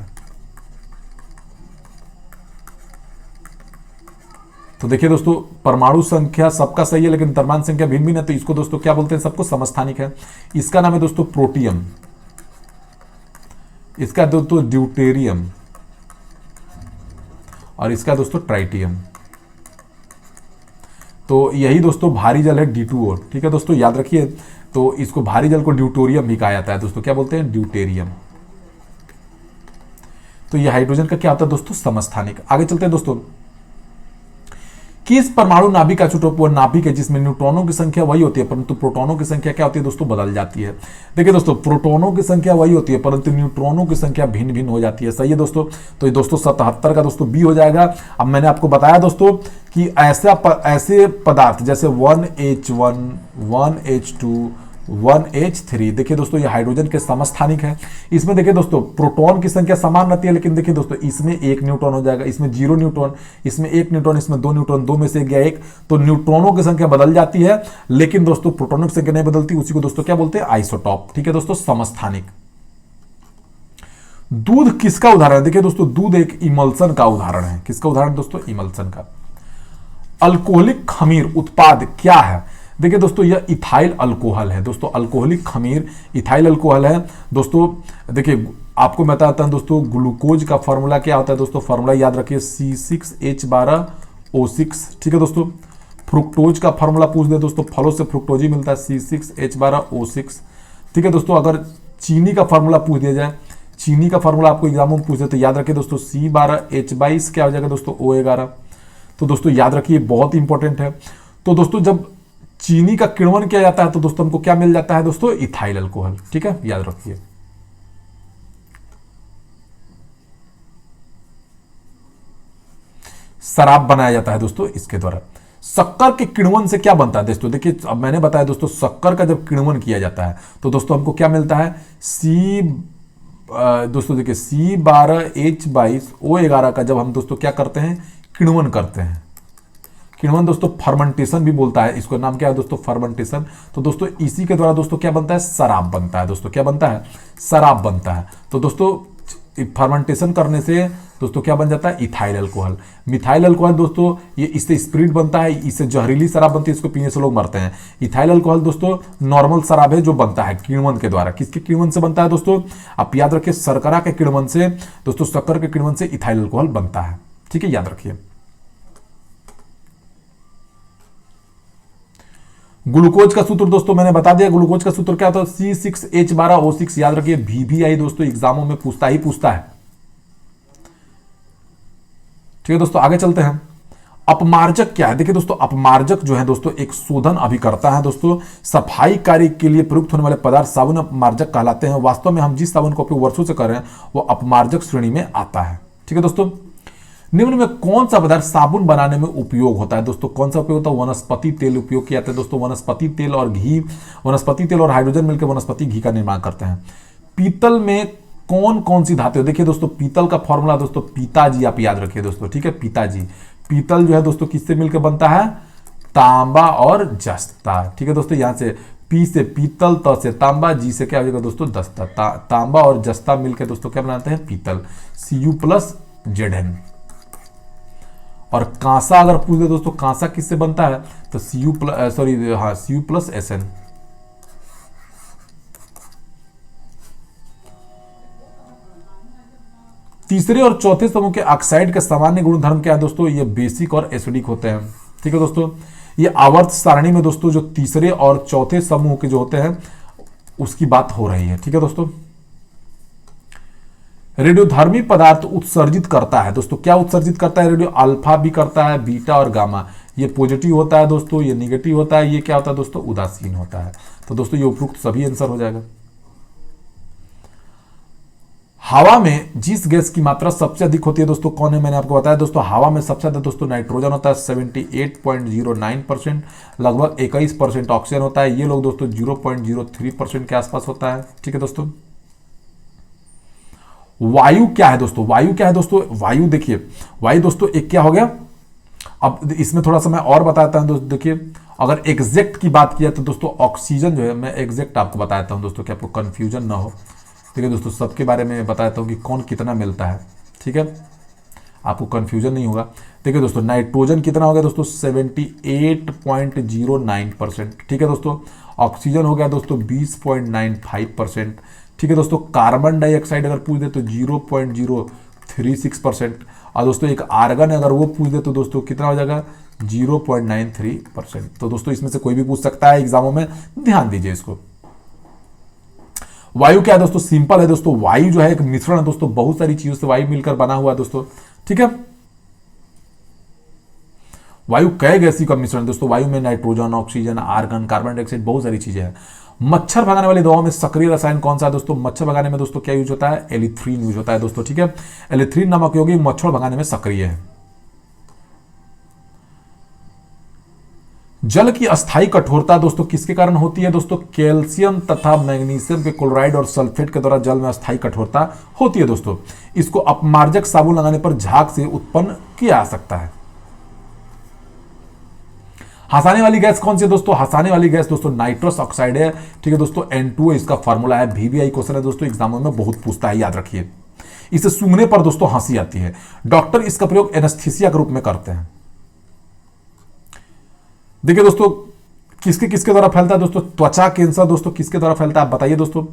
तो देखिए दोस्तों, परमाणु संख्या सबका सही है लेकिन द्रव्यमान संख्या भिन्न भिन्न है, तो इसको दोस्तों क्या बोलते हैं? सबको समस्थानिक है। इसका नाम है दोस्तों प्रोटियम, इसका दोस्तों ड्यूटेरियम और इसका दोस्तों ट्राइटियम। तो यही दोस्तों भारी जल है D2O। ठीक है दोस्तों, याद रखिए। तो इसको भारी जल को ड्यूटोरियम भी कहा जाता है दोस्तों। क्या बोलते हैं? ड्यूटेरियम। तो ये हाइड्रोजन का क्या होता है दोस्तों, समस्थानिक। आगे चलते हैं दोस्तों, किस परमाणु नाभिक का छोटा वो नाभिक है जिसमें न्यूट्रॉनों की संख्या वही होती है परंतु प्रोटॉनों की संख्या क्या होती है दोस्तों, बदल जाती है। देखिए दोस्तों, प्रोटॉनों की संख्या वही होती है परंतु न्यूट्रॉनों की संख्या भिन्न भिन्न हो जाती है। सही है दोस्तों। तो ये दोस्तों 77 का दोस्तों बी हो जाएगा। अब मैंने आपको बताया दोस्तों कि ऐसे पदार्थ जैसे 1H1, 1H2, 1H3, देखिए दोस्तों ये हाइड्रोजन के समस्थानिक है। इसमें देखिए दोस्तों प्रोटॉन की संख्या समान रहती है, लेकिन देखिए दोस्तों इसमें 1 न्यूट्रॉन हो जाएगा, इसमें 0 न्यूट्रॉन, इसमें 1 न्यूट्रॉन, इसमें 2 न्यूट्रॉन, 2 में से गया 1। तो न्यूट्रॉनों की संख्या बदल जाती है, लेकिन दोस्तों प्रोटॉनों की संख्या नहीं बदलती। उसी को दोस्तों क्या बोलते हैं, आइसोटॉप। ठीक है दोस्तों, समस्थानिक। दूध किसका उदाहरण है? देखिए दोस्तों, दूध एक इमल्सन का उदाहरण है। किसका उदाहरण दोस्तों, इमल्सन का। अल्कोहलिक खमीर उत्पाद क्या है? देखिए दोस्तों, यह इथाइल अल्कोहल है दोस्तों। अल्कोहलिक खमीर इथाइल अल्कोहल है दोस्तों। देखिए आपको मैं बताता हूं दोस्तों, ग्लूकोज का फॉर्मूला क्या होता है दोस्तों, फॉर्मूला याद रखिए C6H12O6। ठीक है दोस्तों। फ्रुक्टोज का फॉर्मूला पूछ दे दोस्तों, फलों से फ्रुक्टोज ही मिलता है, C6H12O6। ठीक है दोस्तों। अगर चीनी का फॉर्मूला पूछ दिया जाए, चीनी का फॉर्मूला आपको एग्जाम में पूछ दे तो याद रखिए दोस्तों C12H22 क्या हो जाएगा दोस्तों, O11। तो दोस्तों याद रखिए, बहुत इंपॉर्टेंट है। तो दोस्तों जब चीनी का किण्वन किया जाता है तो दोस्तों हमको क्या मिल जाता है दोस्तों, इथाइल अल्कोहल। ठीक है, याद रखिए। शराब बनाया जाता है दोस्तों इसके द्वारा। शक्कर के किण्वन से क्या बनता है दोस्तों? देखिए अब मैंने बताया दोस्तों, शक्कर का जब किण्वन किया जाता है तो दोस्तों हमको क्या मिलता है, दोस्तों देखिए C12H22O11 का जब हम दोस्तों क्या करते हैं, किण्वन करते हैं। किण्वन दोस्तों फर्मेंटेशन भी बोलता है इसको, नाम क्या है दोस्तों, फर्मेंटेशन। तो दोस्तों इसी के द्वारा दोस्तों क्या बनता है, शराब बनता है दोस्तों। क्या बनता है, शराब बनता है। तो दोस्तों फर्मेंटेशन करने से दोस्तों क्या बन जाता है, इथाइल अल्कोहल। मिथाइल अल्कोहल दोस्तों ये इससे स्पिरिट बनता है, इससे जहरीली शराब बनती है, इसको पीने से लोग मरते हैं। इथाइल अल्कोहल दोस्तों नॉर्मल शराब है जो बनता है किण्वन के द्वारा। किसके किण्वन से बनता है दोस्तों, आप याद रखिए, शर्करा के किण्वन से दोस्तों, शक्कर के किण्वन से इथाइल अल्कोहल बनता है। ठीक है, याद रखिए। ग्लूकोज का सूत्र दोस्तों मैंने बता दिया, ग्लूकोज का सूत्र क्या होता है, C6H12O6। याद रखिए, VVI दोस्तों एग्जामों में पूछता है। ठीक है दोस्तों, आगे चलते हैं। अपमार्जक क्या है? देखिए दोस्तों, अपमार्जक जो है दोस्तों एक शोधन अभिकर्ता है दोस्तों। सफाई कार्य के लिए प्रयुक्त होने वाले पदार्थ साबुन अपमार्जक कहलाते हैं। वास्तव में हम जिस साबुन का उपयोग वर्षों से कर रहे हैं वो अपमार्जक श्रेणी में आता है। ठीक है दोस्तों। निम्न में कौन सा पदार्थ साबुन बनाने में उपयोग होता है दोस्तों? कौन सा उपयोग होता है, वनस्पति तेल उपयोग किया जाता है दोस्तों। वनस्पति तेल और घी, वनस्पति तेल और हाइड्रोजन मिलकर वनस्पति घी का निर्माण करते हैं। पीतल में कौन कौन सी धातु है? देखिए दोस्तों, पीतल का फॉर्मूला दोस्तों पिताजी, आप याद रखिए दोस्तों। ठीक है, पिताजी। पीतल जो है दोस्तों किससे मिलकर बनता है, तांबा और जस्ता। ठीक है दोस्तों, यहां से पी से पीतल, त से तांबा, जी से क्या हो जाएगा दोस्तों, दस्ता। तांबा और जस्ता मिलकर दोस्तों क्या बनाते हैं, पीतल। Cu+Zn। और कांसा अगर पूछ दे दोस्तों, कांसा किससे बनता है तो Cu+Sn। तीसरे और चौथे समूह के ऑक्साइड के सामान्य गुणधर्म क्या है दोस्तों, ये बेसिक और एसिडिक होते हैं। ठीक है दोस्तों, ये आवर्त सारणी में दोस्तों जो तीसरे और चौथे समूह के जो होते हैं उसकी बात हो रही है। ठीक है दोस्तों। रेडियोधर्मी पदार्थ उत्सर्जित करता है दोस्तों, क्या उत्सर्जित करता है, रेडियो अल्फा भी करता है, बीटा और गामा। ये पॉजिटिव होता है दोस्तों, ये निगेटिव होता है, ये क्या होता है दोस्तों, उदासीन होता है। तो दोस्तों ये उपयुक्त सभी आंसर हो जाएगा। हवा में जिस गैस की मात्रा सबसे अधिक होती है दोस्तों कौन है, मैंने आपको बताया दोस्तों, हवा में सबसे ज्यादा दोस्तों नाइट्रोजन होता है 78.09%, लगभग 21% ऑक्सीजन होता है। ये लोग दोस्तों 0.03% के आसपास होता है। ठीक है दोस्तों। वायु क्या है दोस्तों, वायु क्या है दोस्तों, वायु देखिए, वायु दोस्तों एक क्या हो गया, अब इसमें थोड़ा सा मैं और बताता हूं दोस्तों। देखिए अगर एग्जैक्ट की बात किया तो दोस्तों ऑक्सीजन जो है, मैं एग्जैक्ट आपको बताता हूं दोस्तों कि आपको कंफ्यूजन ना हो। ठीक है दोस्तों, सबके बारे में बताता हूं कि कौन कितना मिलता है। ठीक है, आपको कंफ्यूजन नहीं होगा। देखिए दोस्तों, नाइट्रोजन कितना हो गया दोस्तों 78.09%। ठीक है दोस्तों। ऑक्सीजन हो गया दोस्तों 20.95%। ठीक है दोस्तों। कार्बन डाइऑक्साइड अगर पूछ दे तो 0.036%। और दोस्तों एक आर्गन अगर वो पूछ दे तो दोस्तों कितना हो जाएगा 0.93%। तो दोस्तों इसमें से कोई भी पूछ सकता है एग्जामों में, ध्यान दीजिए इसको। वायु क्या है दोस्तों, सिंपल है दोस्तों, वायु जो है एक मिश्रण है दोस्तों, बहुत सारी चीजों से वायु मिलकर बना हुआ है दोस्तों। ठीक है, वायु कई गैसों का मिश्रण दोस्तों, वायु में nitrogen, oxygen, argon, carbon dioxide, बहुत सारी चीजें हैं। मच्छर भगाने वाली दवाओं में सक्रिय रसायन कौन सा है दोस्तों, मच्छर भगाने में दोस्तों क्या यूज होता है, एलिथ्रीन यूज होता है दोस्तों। ठीक है, एलिथ्रीन नामक यौगिक मच्छर भगाने में सक्रिय है। जल की अस्थायी कठोरता दोस्तों किसके कारण होती है दोस्तों, कैल्शियम तथा मैग्नीशियम के क्लोराइड और सल्फेट के द्वारा जल में अस्थायी कठोरता होती है दोस्तों। इसको अपमार्जक साबुन लगाने पर झाग से उत्पन्न किया जा सकता है। हंसाने वाली गैस कौन सी है दोस्तों, हंसाने वाली गैस दोस्तों नाइट्रस ऑक्साइड है। ठीक है दोस्तों, N2 इसका फॉर्मूला है, VVI क्वेश्चन है दोस्तों, एग्जामों में बहुत पूछता है, याद रखिए। इसे सूंघने पर दोस्तों हंसी आती है। डॉक्टर इसका प्रयोग एनेस्थीसिया के रूप में करते हैं। देखिए दोस्तों, किसके किसके द्वारा फैलता है दोस्तों, त्वचा कैंसर दोस्तों किसके द्वारा फैलता है, आप बताइए दोस्तों।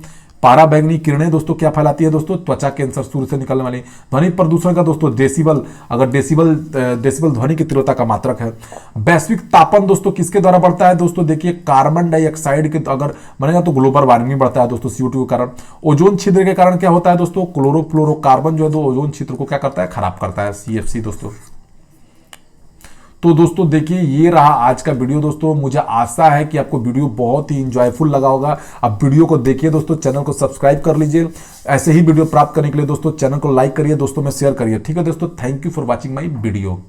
पाराबैंगनी किरणें दोस्तों क्या फैलाती है दोस्तों, त्वचा कैंसर, सूर्य से निकलने वाली। ध्वनि प्रदूषण का दोस्तों डेसिबल, अगर डेसिबल ध्वनि की तीव्रता का मात्रक है। वैश्विक तापन दोस्तों किसके द्वारा बढ़ता है दोस्तों, देखिए कार्बन डाइऑक्साइड के अगर बनेगा तो ग्लोबल वार्मिंग बढ़ता है दोस्तों, CO2 के कारण। ओजोन छिद्र के कारण क्या होता है दोस्तों, क्लोरोफ्लोरोकार्बन जो है ओजोन छिद्र को क्या करता है, खराब करता है, CFC दोस्तों। तो दोस्तों देखिए, ये रहा आज का वीडियो दोस्तों। मुझे आशा है कि आपको वीडियो बहुत ही इंजॉयफुल लगा होगा। अब वीडियो को देखिए दोस्तों, चैनल को सब्सक्राइब कर लीजिए। ऐसे ही वीडियो प्राप्त करने के लिए दोस्तों चैनल को लाइक करिए, दोस्तों में शेयर करिए। ठीक है दोस्तों, thank you for watching my video.